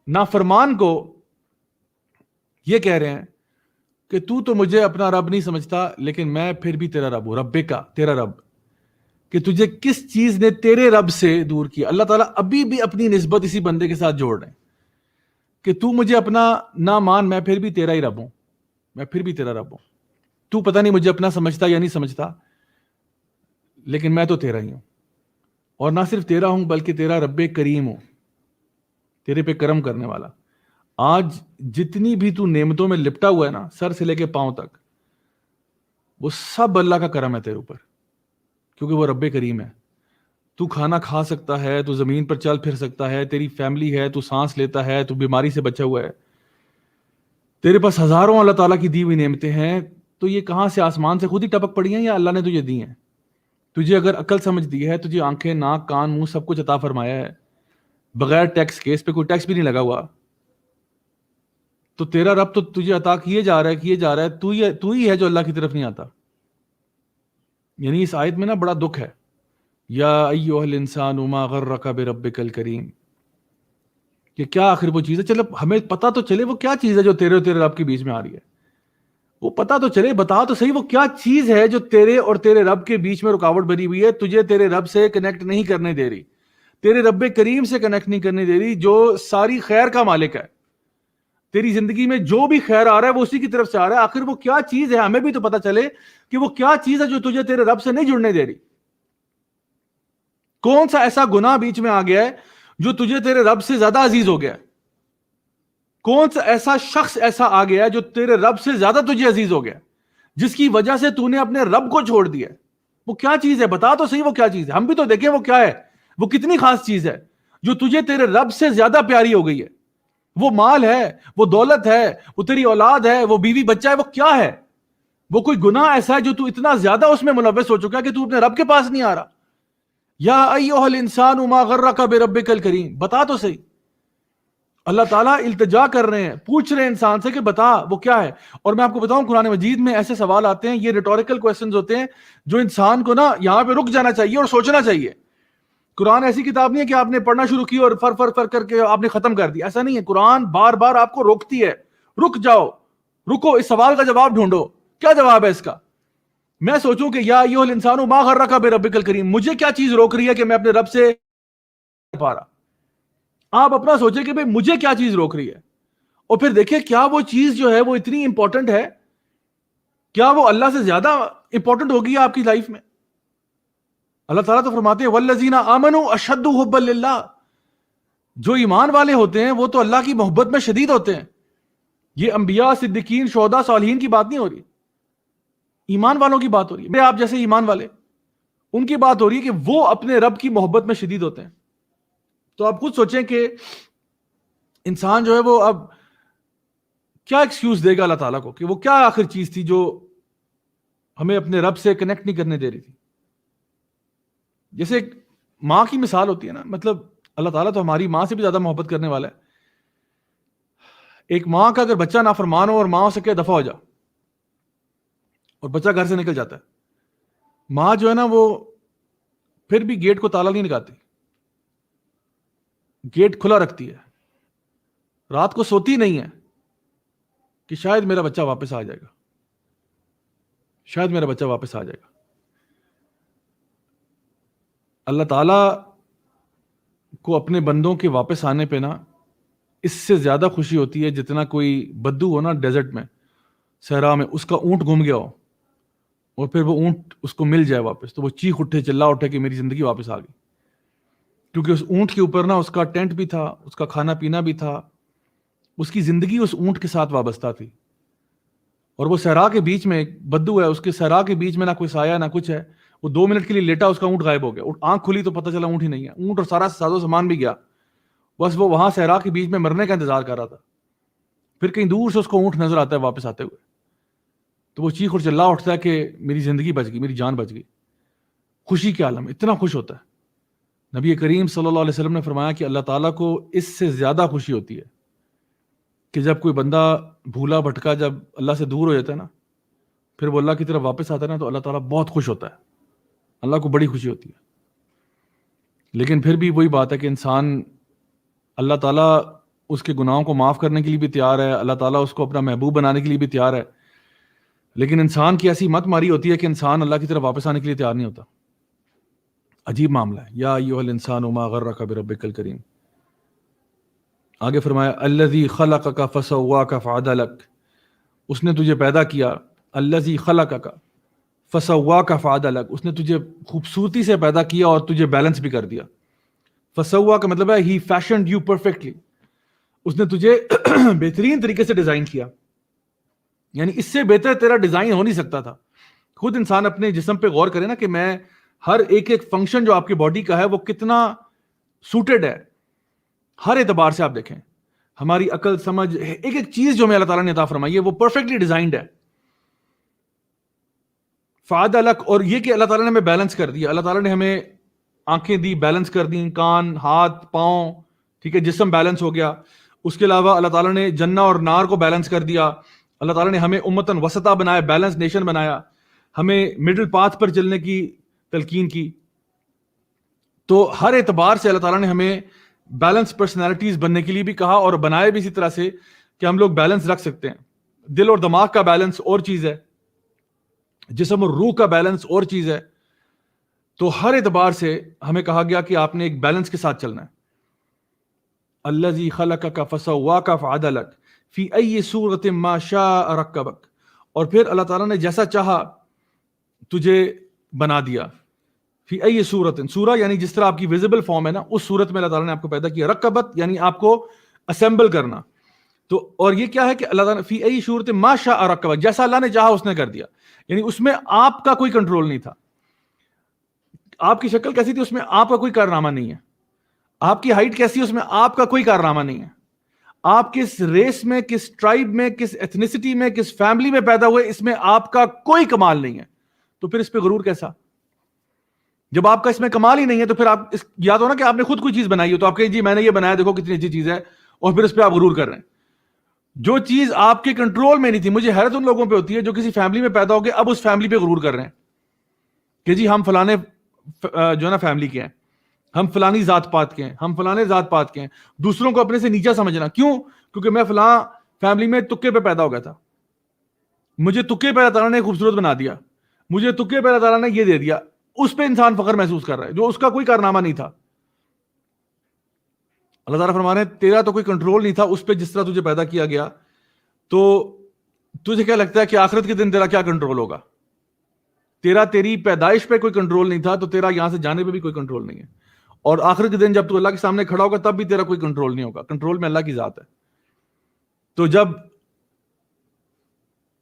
نافرمان کو یہ کہہ رہے ہیں کہ تو مجھے اپنا رب نہیں سمجھتا لیکن میں پھر بھی تیرا رب ہوں. ربک، تیرا رب، کہ تجھے کس چیز نے تیرے رب سے دور کیا. اللہ تعالیٰ ابھی بھی اپنی نسبت اسی بندے کے ساتھ جوڑ رہے ہیں کہ تو مجھے اپنا نہ مان، میں پھر بھی تیرا ہی رب ہوں، میں پھر بھی تیرا رب ہوں. تو پتہ نہیں مجھے اپنا سمجھتا یا نہیں سمجھتا لیکن میں تو تیرا ہی ہوں. اور نہ صرف تیرا ہوں بلکہ تیرا رب کریم ہوں، تیرے پہ کرم کرنے والا. آج جتنی بھی تو نعمتوں میں لپٹا ہوا ہے نا، سر سے لے کے پاؤں تک، وہ سب اللہ کا کرم ہے تیرے اوپر، کیونکہ وہ رب کریم ہے. تو کھانا کھا سکتا ہے، تو زمین پر چل پھر سکتا ہے، تیری فیملی ہے، تو سانس لیتا ہے، تو بیماری سے بچا ہوا ہے، تیرے پاس ہزاروں اللہ تعالیٰ کی دی ہوئی نعمتیں ہیں. تو یہ کہاں سے، آسمان سے خود ہی ٹپک پڑی ہیں یا اللہ نے تجھے دی ہیں؟ تجھے اگر عقل سمجھ دی ہے، تجھے آنکھیں، ناک، کان، منہ سب کچھ عطا فرمایا ہے بغیر ٹیکس کے، اس پہ کوئی ٹیکس بھی نہیں لگا ہوا، تو تیرا رب تو تجھے عطا کیے جا رہا ہے، تو ہی ہے جو اللہ کی طرف نہیں آتا. یعنی اس آیت میں نا بڑا دکھ ہے. یا ایھا الانسان ما غرک بربک الکریم، کہ کیا آخر وہ چیز ہے. چلو ہمیں پتہ تو چلے وہ کیا چیز ہے جو تیرے اور تیرے رب کے بیچ میں آ رہی ہے، وہ پتہ تو چلے، بتا تو صحیح وہ کیا چیز ہے جو تیرے اور تیرے رب کے بیچ میں رکاوٹ بنی ہوئی ہے، تجھے تیرے رب سے کنیکٹ نہیں کرنے دے رہی، تیرے رب کریم سے کنیکٹ نہیں کرنے دے رہی جو ساری خیر کا مالک ہے. تیری زندگی میں جو بھی خیر آ رہا ہے وہ اسی کی طرف سے آ رہا ہے. آخر وہ کیا چیز ہے، ہمیں بھی تو پتہ چلے کہ وہ کیا چیز ہے جو تجھے تیرے رب سے نہیں جڑنے دے رہی. کون سا ایسا گناہ بیچ میں آ گیا ہے جو تجھے تیرے رب سے زیادہ عزیز ہو گیا ہے؟ کون سا ایسا شخص ایسا آ گیا ہے جو تیرے رب سے زیادہ تجھے عزیز ہو گیا، جس کی وجہ سے تو نے اپنے رب کو چھوڑ دیا؟ وہ کیا چیز ہے، بتا تو صحیح وہ کیا چیز ہے. ہم بھی تو دیکھیں وہ کیا ہے، وہ کتنی خاص چیز ہے جو تجھے تیرے رب سے زیادہ پیاری ہو گئی ہے. وہ مال ہے، وہ دولت ہے، وہ تیری اولاد ہے، وہ بیوی بچہ ہے، وہ کیا ہے؟ وہ کوئی گناہ ایسا ہے جو تو اتنا زیادہ اس میں ملوث ہو چکا ہے کہ تو اپنے رب کے پاس نہیں آ رہا. یا ایھا الانسان ما غرک بربک الکریم، بتا تو صحیح. اللہ تعالیٰ التجا کر رہے ہیں، پوچھ رہے ہیں انسان سے کہ بتا وہ کیا ہے. اور میں آپ کو بتاؤں قرآن مجید میں ایسے سوال آتے ہیں، یہ ریٹوریکل کوسچنز ہوتے ہیں جو انسان کو نا یہاں پہ رک جانا چاہیے اور سوچنا چاہیے. قرآن ایسی کتاب نہیں ہے کہ آپ نے پڑھنا شروع کی اور فر کر کے آپ نے ختم کر دیا، ایسا نہیں ہے. قرآن بار بار آپ کو روکتی ہے، رک جاؤ، رکو، اس سوال کا جواب ڈھونڈو، کیا جواب ہے اس کا. میں سوچوں کہ یا ایھا الانسان ما غرک بربک الکریم، مجھے کیا چیز روک رہی ہے کہ میں اپنے رب سے پا رہا. آپ اپنا سوچیں کہ بھئی مجھے کیا چیز روک رہی ہے، اور پھر دیکھیں کیا وہ چیز جو ہے وہ اتنی امپورٹنٹ ہے، کیا وہ اللہ سے زیادہ امپورٹنٹ ہوگی آپ کی لائف میں. اللہ تعالیٰ تو فرماتے ہیں والذین آمنوا اشد حبا للہ، جو ایمان والے ہوتے ہیں وہ تو اللہ کی محبت میں شدید ہوتے ہیں. یہ انبیاء، صدیقین، شہداء، صالحین کی بات نہیں ہو رہی، ایمان والوں کی بات ہو رہی ہے. آپ جیسے ایمان والے، ان کی بات ہو رہی ہے کہ وہ اپنے رب کی محبت میں شدید ہوتے ہیں. تو آپ خود سوچیں کہ انسان جو ہے وہ اب کیا ایکسکیوز دے گا اللہ تعالیٰ کو کہ وہ کیا آخر چیز تھی جو ہمیں اپنے رب سے کنیکٹ نہیں کرنے دے رہی تھی. جیسے ایک ماں کی مثال ہوتی ہے نا، مطلب اللہ تعالیٰ تو ہماری ماں سے بھی زیادہ محبت کرنے والا ہے. ایک ماں کا اگر بچہ نافرمان ہو اور ماں سے کہ دفع ہو جا، اور بچہ گھر سے نکل جاتا ہے، ماں جو ہے نا وہ پھر بھی گیٹ کو تالا نہیں لگاتی، گیٹ کھلا رکھتی ہے، رات کو سوتی نہیں ہے کہ شاید میرا بچہ واپس آ جائے گا، شاید میرا بچہ واپس آ جائے گا. اللہ تعالیٰ کو اپنے بندوں کے واپس آنے پہ نا اس سے زیادہ خوشی ہوتی ہے جتنا کوئی بدو ہو نا ڈیزرٹ میں، صحرا میں، اس کا اونٹ گم گیا ہو اور پھر وہ اونٹ اس کو مل جائے واپس، تو وہ چیخ اٹھے، چلا اٹھے کہ میری زندگی واپس آ گئی. کیونکہ اس اونٹ کے اوپر نا اس کا ٹینٹ بھی تھا، اس کا کھانا پینا بھی تھا، اس کی زندگی اس اونٹ کے ساتھ وابستہ تھی. اور وہ صحرا کے بیچ میں ایک بدو ہے، اس کے صحرا کے بیچ میں نہ کوئی سایہ نہ کچھ ہے. وہ 2 منٹ کے لیے لیٹا، اس کا اونٹ غائب ہو گیا. آنکھ کھلی تو پتہ چلا اونٹ ہی نہیں ہے، اونٹ اور سارا ساز و سامان بھی گیا. بس وہ وہاں صحرا کے بیچ میں مرنے کا انتظار کر رہا تھا. پھر کہیں دور سے اس کو اونٹ نظر آتا ہے واپس آتے ہوئے، تو وہ چیخ اور چلا اٹھتا ہے کہ میری زندگی بچ گئی، میری جان بچ گئی. خوشی کے عالم، اتنا خوش ہوتا ہے. نبی کریم صلی اللہ علیہ وسلم نے فرمایا کہ اللہ تعالیٰ کو اس سے زیادہ خوشی ہوتی ہے کہ جب کوئی بندہ بھولا بھٹکا جب اللہ سے دور ہو جاتا ہے نا، پھر وہ اللہ کی طرف واپس آتا ہے نا، تو اللہ تعالیٰ بہت خوش ہوتا ہے. اللہ کو بڑی خوشی ہوتی ہے. لیکن پھر بھی وہی بات ہے کہ انسان، اللہ تعالیٰ اس کے گناہوں کو معاف کرنے کے لیے بھی تیار ہے، اللہ تعالیٰ اس کو اپنا محبوب بنانے کے لیے بھی تیار ہے، لیکن انسان کی ایسی مت ماری ہوتی ہے کہ انسان اللہ کی طرف واپس آنے کے لیے تیار نہیں ہوتا. عجیب معاملہ ہے. یا ایھا الانسان ما غرک بربک الکریم. آگے فرمایا الذی خلقک فسواک فعدلک، اس نے تجھے پیدا کیا. الذی خلقک فسواک فعدلک، اس نے تجھے خوبصورتی سے پیدا کیا اور تجھے بیلنس بھی کر دیا. فسوا کا مطلب ہے ہی فیشنڈ یو پرفیکٹلی، اس نے تجھے بہترین طریقے سے ڈیزائن کیا. یعنی اس سے بہتر تیرا ڈیزائن ہو نہیں سکتا تھا. خود انسان اپنے جسم پہ غور کرے نا کہ میں ہر ایک فنکشن جو آپ کی باڈی کا ہے وہ کتنا سوٹڈ ہے ہر اعتبار سے. آپ دیکھیں ہماری عقل سمجھ، ایک چیز جو میں اللہ تعالیٰ نے عطا فرمائی ہے وہ پرفیکٹلی ڈیزائنڈ ہے. فعد الک، اور یہ کہ اللہ تعالیٰ نے ہمیں بیلنس کر دیا. اللہ تعالیٰ نے ہمیں آنکھیں دی، بیلنس کر دی، کان، ہاتھ، پاؤں، ٹھیک ہے، جسم بیلنس ہو گیا. اس کے علاوہ اللہ تعالیٰ نے جنہ اور نار کو بیلنس کر دیا. اللہ تعالیٰ نے ہمیں امتن وسطا بنایا، بیلنس نیشن بنایا، ہمیں مڈل پاتھ پر چلنے کی تلقین کی. تو ہر اعتبار سے اللہ تعالیٰ نے ہمیں بیلنس پرسنالٹیز بننے کے لیے بھی کہا، اور بنائے بھی اسی طرح سے کہ ہم لوگ بیلنس رکھ سکتے ہیں. دل اور دماغ کا بیلنس اور چیز ہے، جسم اور روح کا بیلنس اور چیز ہے. تو ہر اعتبار سے ہمیں کہا گیا کہ آپ نے ایک بیلنس کے ساتھ چلنا ہے. الذی خلقک فسواک فعدلک فی ای صورت ما شاء رکبک، اور پھر اللہ تعالیٰ نے جیسا چاہا تجھے بنا دیا. فی ای صورت، سورہ یعنی جس طرح آپ کی ویزیبل فارم ہے نا، اس صورت میں اللہ تعالیٰ نے آپ کو پیدا کیا. رکبت یعنی آپ کو اسمبل کرنا. تو اور یہ کیا ہے کہ اللہ تعالیٰ فی ای صورت ما شاء رکبک، جیسا اللہ نے چاہا اس نے کر دیا. یعنی اس میں آپ کا کوئی کنٹرول نہیں تھا. آپ کی شکل کیسی تھی اس میں آپ کا کوئی کارنامہ نہیں ہے. آپ کی ہائٹ کیسی ہے اس میں آپ کا کوئی کارنامہ نہیں ہے. آپ کس ریس میں، کس ٹرائب میں، کس ایتھنیسٹی میں، کس فیملی میں پیدا ہوئے، اس میں آپ کا کوئی کمال نہیں ہے. تو پھر اس پہ غرور کیسا؟ جب آپ کا اس میں کمال ہی نہیں ہے تو پھر آپ یاد ہو نا کہ آپ نے خود کوئی چیز بنائی ہو تو آپ کہیں جی میں نے یہ بنایا، دیکھو کتنی اچھی چیز ہے، اور پھر اس پہ آپ غرور کر رہے ہیں. جو چیز آپ کے کنٹرول میں نہیں تھی. مجھے حیرت ان لوگوں پہ ہوتی ہے جو کسی فیملی میں پیدا ہو گئے، اب اس فیملی پہ غرور کر رہے ہیں کہ جی ہم فلانے جو ہے نا فیملی کے ہیں، ہم فلانی ذات پات کے ہیں، ہم فلانے ذات پات کے ہیں. دوسروں کو اپنے سے نیچا سمجھنا. کیوں؟ کیونکہ میں فلاں فیملی میں تکے پہ پیدا ہو گیا تھا، مجھے تکے پہ اللہ تعالیٰ نے خوبصورت بنا دیا، مجھے تکے پہ اللہ تعالیٰ نے یہ دے دیا. اس پہ انسان فخر محسوس کر رہا ہے جو اس کا کوئی کارنامہ نہیں تھا. اللہ تعالیٰ فرما رہے ہیں تیرا تو کوئی کنٹرول نہیں تھا اس پہ جس طرح تجھے پیدا کیا گیا. تو تجھے کیا لگتا ہے کہ آخرت کے دن تیرا کیا کنٹرول ہوگا؟ تیری پیدائش پہ کوئی کنٹرول نہیں تھا، تو تیرا یہاں سے جانے پہ بھی کوئی کنٹرول نہیں ہے. اور آخرت کے دن جب تو اللہ کے سامنے کھڑا ہوگا تب بھی تیرا کوئی کنٹرول نہیں ہوگا. کنٹرول میں اللہ کی ذات ہے. تو جب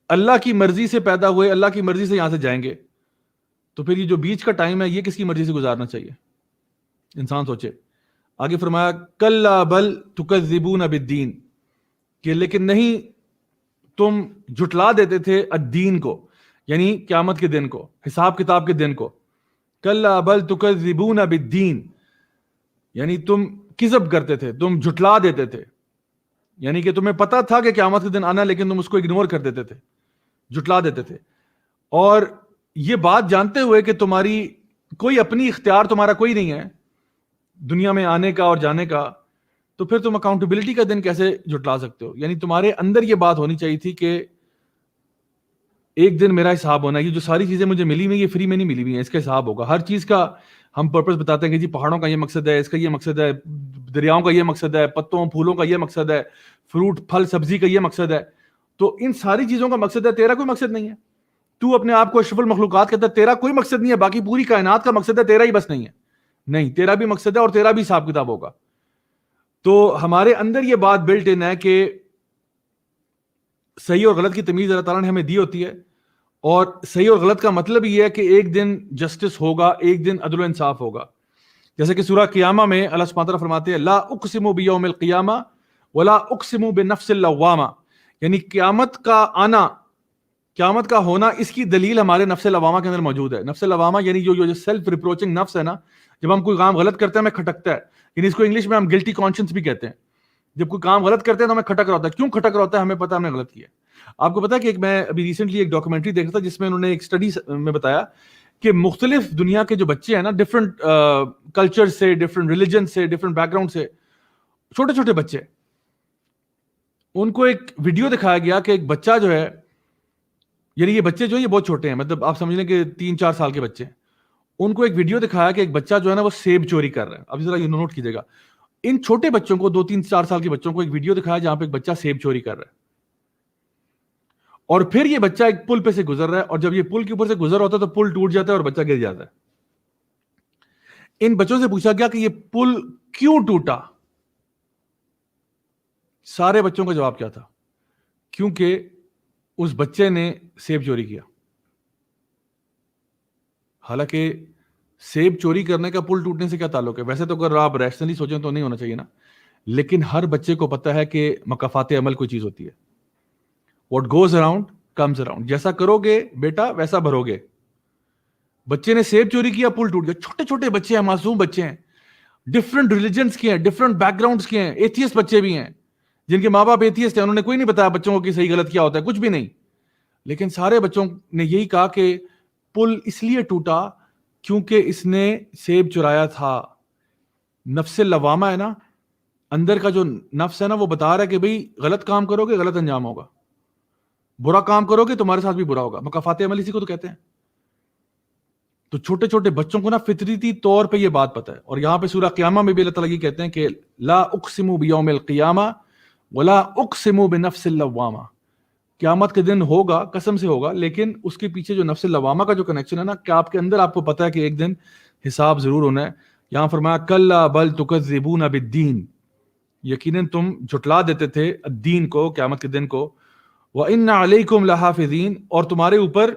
اللہ کی مرضی سے پیدا ہوئے، اللہ کی مرضی سے یہاں سے جائیں گے، تو پھر یہ جو بیچ کا ٹائم ہے یہ کس کی مرضی سے گزارنا چاہیے؟ انسان سوچے. آگے فرمایا کلا بل تکذبون بالدین، کہ لیکن نہیں تم جھٹلا دیتے تھے الدین کو، یعنی قیامت کے دن کو، حساب کتاب کے دن کو. کلا بل تکذبون بالدین، یعنی تم کذب کرتے تھے، تم جھٹلا دیتے تھے. یعنی کہ تمہیں پتا تھا کہ قیامت کے دن آنا، لیکن تم اس کو اگنور کر دیتے تھے، جھٹلا دیتے تھے. اور یہ بات جانتے ہوئے کہ تمہاری کوئی اپنی اختیار تمہارا کوئی نہیں ہے دنیا میں آنے کا اور جانے کا، تو پھر تم اکاؤنٹیبلٹی کا دن کیسے جھٹلا سکتے ہو؟ یعنی تمہارے اندر یہ بات ہونی چاہیے تھی کہ ایک دن میرا حساب ہونا ہے. یہ جو ساری چیزیں مجھے ملی ہوئی یہ فری میں نہیں ملی ہوئی ہیں، اس کا حساب ہوگا. ہر چیز کا ہم پرپس بتاتے ہیں کہ جی پہاڑوں کا یہ مقصد ہے، اس کا یہ مقصد ہے، دریاؤں کا یہ مقصد ہے، پتوں پھولوں کا یہ مقصد ہے، فروٹ پھل سبزی کا یہ مقصد ہے. تو ان ساری چیزوں کا مقصد ہے, تیرا کوئی مقصد نہیں ہے. تو اپنے آپ کو اشرف المخلوقات کہتا ہے, تیرا کوئی مقصد نہیں ہے, باقی پوری کائنات کا مقصد ہے, تیرا ہی بس نہیں ہے. نہیں, تیرا بھی مقصد ہے اور تیرا بھی حساب کتاب ہوگا. تو ہمارے اندر یہ بات بلٹ ان ہے کہ صحیح اور غلط کی تمیز اللہ تعالیٰ نے ہمیں دی ہوتی ہے, اور صحیح اور غلط کا مطلب یہ ہے کہ ایک دن جسٹس ہوگا, ایک دن عدل و انصاف ہوگا. جیسے کہ سورہ قیامہ میں اللہ سبحانہ وتعالیٰ فرماتے ہیں لا اقسم بیوم القیامہ ولا اقسم بنفس اللوامہ, یعنی قیامت کا آنا, قیامت کا ہونا, اس کی دلیل ہمارے نفس لوامہ کے اندر موجود ہے. نفس لوامہ یعنی جو سیلف ریپروچنگ نفس ہے نا, جب ہم کوئی کام غلط کرتے ہیں ہمیں کھٹکتا ہے, یعنی اس کو انگلش میں ہم گلٹی کانشنس بھی کہتے ہیں. جب کوئی کام غلط کرتے ہیں تو ہمیں کھٹک رہا ہوتا ہے. کیوں کھٹک رہا ہوتا ہے؟ ہمیں پتا ہم نے غلط کیا. آپ کو پتا ہے کہ میں ابھی ریسنٹلی ایک ڈاکومنٹری دیکھا تھا جس میں انہوں نے ایک اسٹڈی میں بتایا کہ مختلف دنیا کے جو بچے ہیں نا, ڈفرنٹ کلچر سے, ڈفرنٹ ریلیجن سے, ڈفرنٹ بیک گراؤنڈ سے, چھوٹے چھوٹے بچے, ان کو ایک ویڈیو دکھایا گیا کہ ایک بچہ جو ہے, یعنی یہ بچے جو ہیں یہ بہت چھوٹے ہیں, مطلب آپ سمجھ لیں کہ 3-4 سال کے بچے ہیں, ان کو ایک ویڈیو دکھایا کہ ایک بچہ جو ہے نا وہ سیب چوری کر رہا ہے. اب ذرا یہ نوٹ کیجیے گا, ان چھوٹے بچوں کو 2-3-4 سال کے بچوں کو ایک ویڈیو دکھایا جہاں پہ ایک بچہ سیب چوری کر رہا ہے, اور پھر یہ بچہ ایک پل پہ سے گزر رہا ہے, اور جب یہ پل کے اوپر سے گزر ہوتا ہے تو پل ٹوٹ جاتا ہے اور بچہ گر جاتا ہے. ان بچوں سے پوچھا گیا کہ یہ پل کیوں ٹوٹا؟ سارے بچوں کا جواب کیا تھا؟ کیونکہ اس بچے نے سیب چوری کیا. حالانکہ سیب چوری کرنے کا پل ٹوٹنے سے کیا تعلق ہے؟ ویسے تو اگر آپ ریشنلی سوچیں تو نہیں ہونا چاہیے نا, لیکن ہر بچے کو پتا ہے کہ مکافات عمل کوئی چیز ہوتی ہے. What goes around comes around. جیسا کرو گے بیٹا ویسا بھرو گے. بچے نے سیب چوری کیا, پل ٹوٹ گیا. چھوٹے چھوٹے بچے ہیں, معصوم بچے ہیں, ڈفرنٹ ریلیجنس کے ہیں, ڈفرنٹ بیک گراؤنڈس کے ہیں, ایتھیسٹ بچے بھی ہیں جن کے ماں باپ ایتھیسٹ ہیں, انہوں نے کوئی نہیں بتایا بچوں کو کہ صحیح غلط کیا ہوتا ہے, کچھ بھی نہیں. لیکن سارے بچوں نے یہی کہا کہ پل اس لیے ٹوٹا کیونکہ اس نے سیب چرایا تھا. نفس لوامہ ہے نا, اندر کا جو نفس ہے نا, وہ بتا رہا ہے کہ بھئی غلط کام کرو گے غلط انجام ہوگا, برا کام کرو گے تمہارے ساتھ بھی برا ہوگا. مکافات عمل اسی کو تو کہتے ہیں. تو چھوٹے چھوٹے بچوں کو نا فطریتی طور پہ یہ بات پتہ ہے. اور یہاں پہ سورہ قیامہ میں بھی اللہ تعالیٰ یہ کہتے ہیں کہ لا اقسم بیوم القیامہ ولا اقسم بنفس اللوامہ, قیامت کے دن ہوگا, قسم سے ہوگا, لیکن اس کے پیچھے جو نفس اللوامہ کا جو کنیکشن ہے نا, کہ آپ کے اندر آپ کو پتا ہے کہ ایک دن حساب ضرور ہونا ہے. یہاں فرمایا کلا بل تکذبون بالدین, یقیناً تم جھٹلا دیتے تھے الدین کو, قیامت کے دن کو. وَإِنَّ عَلَيْكُمْ لَحَافِظِينَ, اور تمہارے اوپر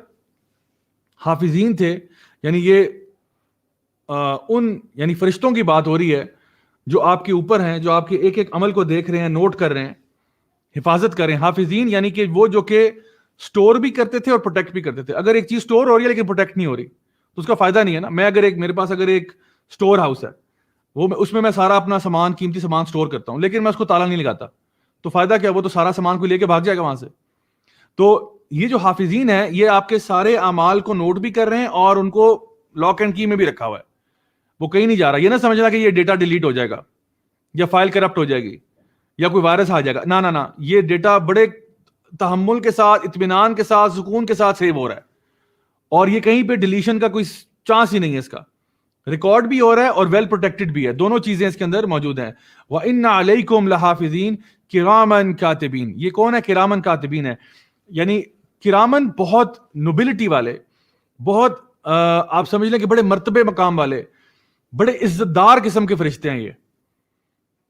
حافظین تھے, یعنی یہ یعنی فرشتوں کی بات ہو رہی ہے جو آپ کے اوپر ہیں, جو آپ کے ایک ایک عمل کو دیکھ رہے ہیں, نوٹ کر رہے ہیں, حفاظت کر رہے ہیں. حافظین یعنی کہ وہ جو کہ سٹور بھی کرتے تھے اور پروٹیکٹ بھی کرتے تھے. اگر ایک چیز سٹور ہو رہی ہے لیکن پروٹیکٹ نہیں ہو رہی تو اس کا فائدہ نہیں ہے نا. میں اگر میرے پاس اگر ایک سٹور ہاؤس ہے, وہ اس میں سارا اپنا سامان, قیمتی سامان سٹور کرتا ہوں, لیکن میں اس کو تالا نہیں لگاتا, تو فائدہ کیا؟ وہ تو سارا سامان کو لے کے بھاگ جائے گا وہاں سے. تو یہ جو حافظین ہیں یہ آپ کے سارے اعمال کو نوٹ بھی کر رہے ہیں اور ان کو لاک اینڈ کی میں بھی رکھا ہوا ہے, وہ کہیں نہیں جا رہا. یہ نہ سمجھنا کہ یہ ڈیٹا ڈیلیٹ ہو جائے گا یا فائل کرپٹ ہو جائے گی یا کوئی وائرس آ جائے گا, نہ نہ, یہ ڈیٹا بڑے تحمل کے ساتھ, اطمینان کے ساتھ, سکون کے ساتھ سیو ہو رہا ہے, اور یہ کہیں پہ ڈیلیشن کا کوئی چانس ہی نہیں ہے. اس کا ریکارڈ بھی ہو رہا ہے اور ویل پروٹیکٹڈ بھی ہے, دونوں چیزیں اس کے اندر موجود ہیں. وَإِنَّ عَلَيْكُمْ لَحَافِظِينَ كِرَامًا كَاتِبِينَ. یہ کون ہے کرامن کاتبین ہے؟ یعنی کرامن بہت نوبلٹی والے, بہت آپ سمجھ لیں کہ بڑے مرتبے مقام والے, بڑے عزت دار قسم کے فرشتے ہیں یہ.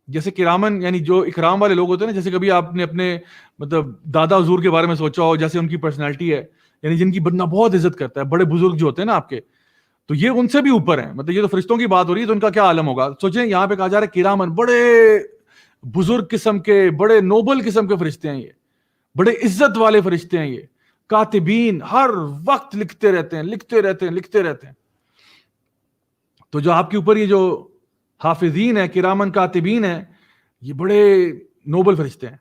جیسے کرامن یعنی جو اکرام والے لوگ ہوتے ہیں نا, جیسے کبھی آپ نے اپنے مطلب دادا حضور کے بارے میں سوچا ہو, جیسے ان کی پرسنالٹی ہے, یعنی جن کی بندہ بہت عزت کرتا ہے, بڑے بزرگ جو ہوتے ہیں نا آپ کے, تو یہ ان سے بھی اوپر ہیں. مطلب یہ تو فرشتوں کی بات ہو رہی ہے, تو ان کا کیا عالم ہوگا. سوچیں یہاں پہ کہا جا رہا ہے کرامن, بڑے بزرگ قسم کے, بڑے نوبل قسم کے فرشتے ہیں یہ, بڑے عزت والے فرشتے ہیں یہ. کاتبین, ہر وقت لکھتے رہتے ہیں, لکھتے رہتے ہیں, لکھتے رہتے ہیں. تو جو آپ کے اوپر یہ جو حافظین ہیں, کرامن کاتبین ہیں, یہ بڑے نوبل فرشتے ہیں.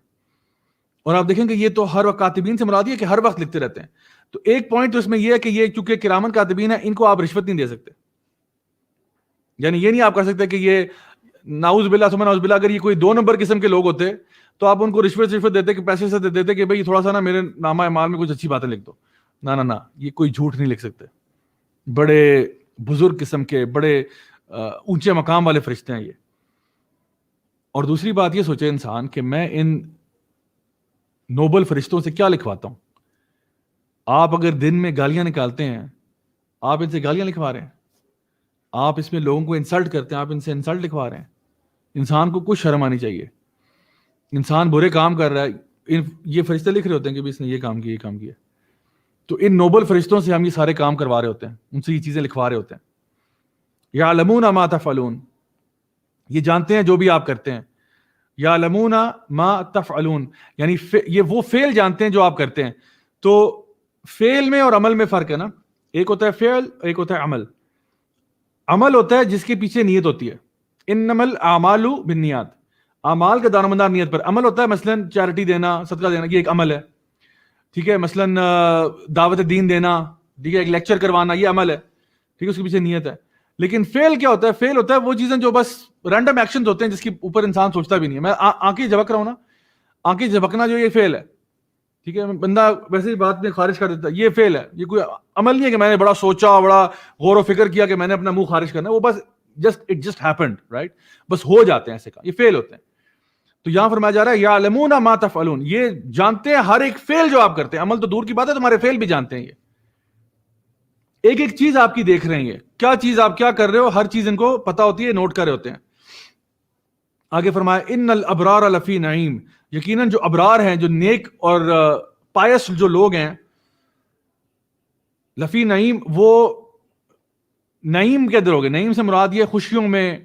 اور آپ دیکھیں کہ یہ تو ہر وقت, کاتبین سے مراد یہ کہ ہر وقت لکھتے رہتے ہیں. تو ایک پوائنٹ تو اس میں یہ ہے کہ یہ چونکہ کرامن کاتبین ہیں, ان کو آپ رشوت نہیں دے سکتے. یعنی یہ نہیں آپ کر سکتے کہ یہ ناؤز باللہ ثم ناؤز باللہ, اگر یہ کوئی 2 نمبر قسم کے لوگ ہوتے تو آپ ان کو رشوت دیتے, کہ پیسے سے دیتے کہ بھئی تھوڑا سا نا میرے نامہ اعمال میں کچھ اچھی باتیں لکھ دو. نہ, یہ کوئی جھوٹ نہیں لکھ سکتے. بڑے بزرگ قسم کے, بڑے اونچے مقام والے فرشتے ہیں یہ. اور دوسری بات یہ سوچے انسان کہ میں ان نوبل فرشتوں سے کیا لکھواتا ہوں. آپ اگر دن میں گالیاں نکالتے ہیں، آپ ان سے گالیاں لکھوا رہے ہیں. آپ اس میں لوگوں کو انسلٹ کرتے ہیں، آپ ان سے انسلٹ لکھوا رہے ہیں. انسان کو کچھ شرم آنی چاہیے. انسان برے کام کر رہا ہے، یہ فرشتے لکھ رہے ہوتے ہیں کہ اس نے یہ کام کیا، یہ کام کیا. تو ان نوبل فرشتوں سے ہم یہ سارے کام کروا رہے ہوتے ہیں، ان سے یہ چیزیں لکھوا رہے ہوتے ہیں. یعلمون ما تفعلون، یہ جانتے ہیں جو بھی آپ کرتے ہیں. یعلمون ما تفعلون یعنی یہ وہ فعل جانتے ہیں جو آپ کرتے ہیں. تو فعل میں اور عمل میں فرق ہے نا. ایک ہوتا ہے فعل، ایک ہوتا ہے عمل. عمل ہوتا ہے جس کے پیچھے نیت ہوتی ہے. انما الاعمال بالنیات، اعمال کا دار و مدار نیت پر. عمل ہوتا ہے مثلا چیریٹی دینا، صدقہ دینا، یہ ایک عمل ہے. ٹھیک ہے، مثلا دعوت دین دینا، ٹھیک ہے، ایک لیکچر کروانا، یہ عمل ہے. ٹھیک ہے، اس کے پیچھے نیت ہے. لیکن فعل کیا ہوتا ہے؟ فعل ہوتا ہے وہ چیزیں جو بس رینڈم ایکشنز ہوتے ہیں جس کے اوپر انسان سوچتا بھی نہیں ہے. میں آنکھیں جھپک رہا ہوں نا، آنکھیں جھپکنا جو یہ فعل ہے. ٹھیک ہے، بندہ ویسے ہی بات میں خارج کر دیتا ہے، یہ فعل ہے. یہ کوئی عمل نہیں ہے کہ میں نے بڑا سوچا، بڑا غور و فکر کیا کہ میں نے اپنا منہ خارج کرنا ہے. وہ بس اٹ جسٹ ہیپنڈ، رائٹ؟ بس ہو جاتے ہیں ایسے کا، یہ فعل ہوتے ہیں. تو یہاں فرمایا جا رہا ہے یعلمون ما تفعلون، یہ جانتے ہیں ہر ایک فعل جو آپ کرتے ہیں. عمل تو دور کی بات ہے، تمہارے فعل بھی جانتے ہیں. یہ ایک ایک چیز آپ کی دیکھ رہے ہیں، یہ کیا چیز آپ کیا کر رہے ہو، ہر چیز ان کو پتا ہوتی ہے، نوٹ کر رہے ہوتے ہیں. آگے فرمایا ان الابرار لفی نعیم، یقیناً جو ابرار ہیں، جو نیک اور پائس جو لوگ ہیں، لفی نعیم، وہ نعیم کے اندر ہوں گے. نعیم سے مراد یہ خوشیوں میں،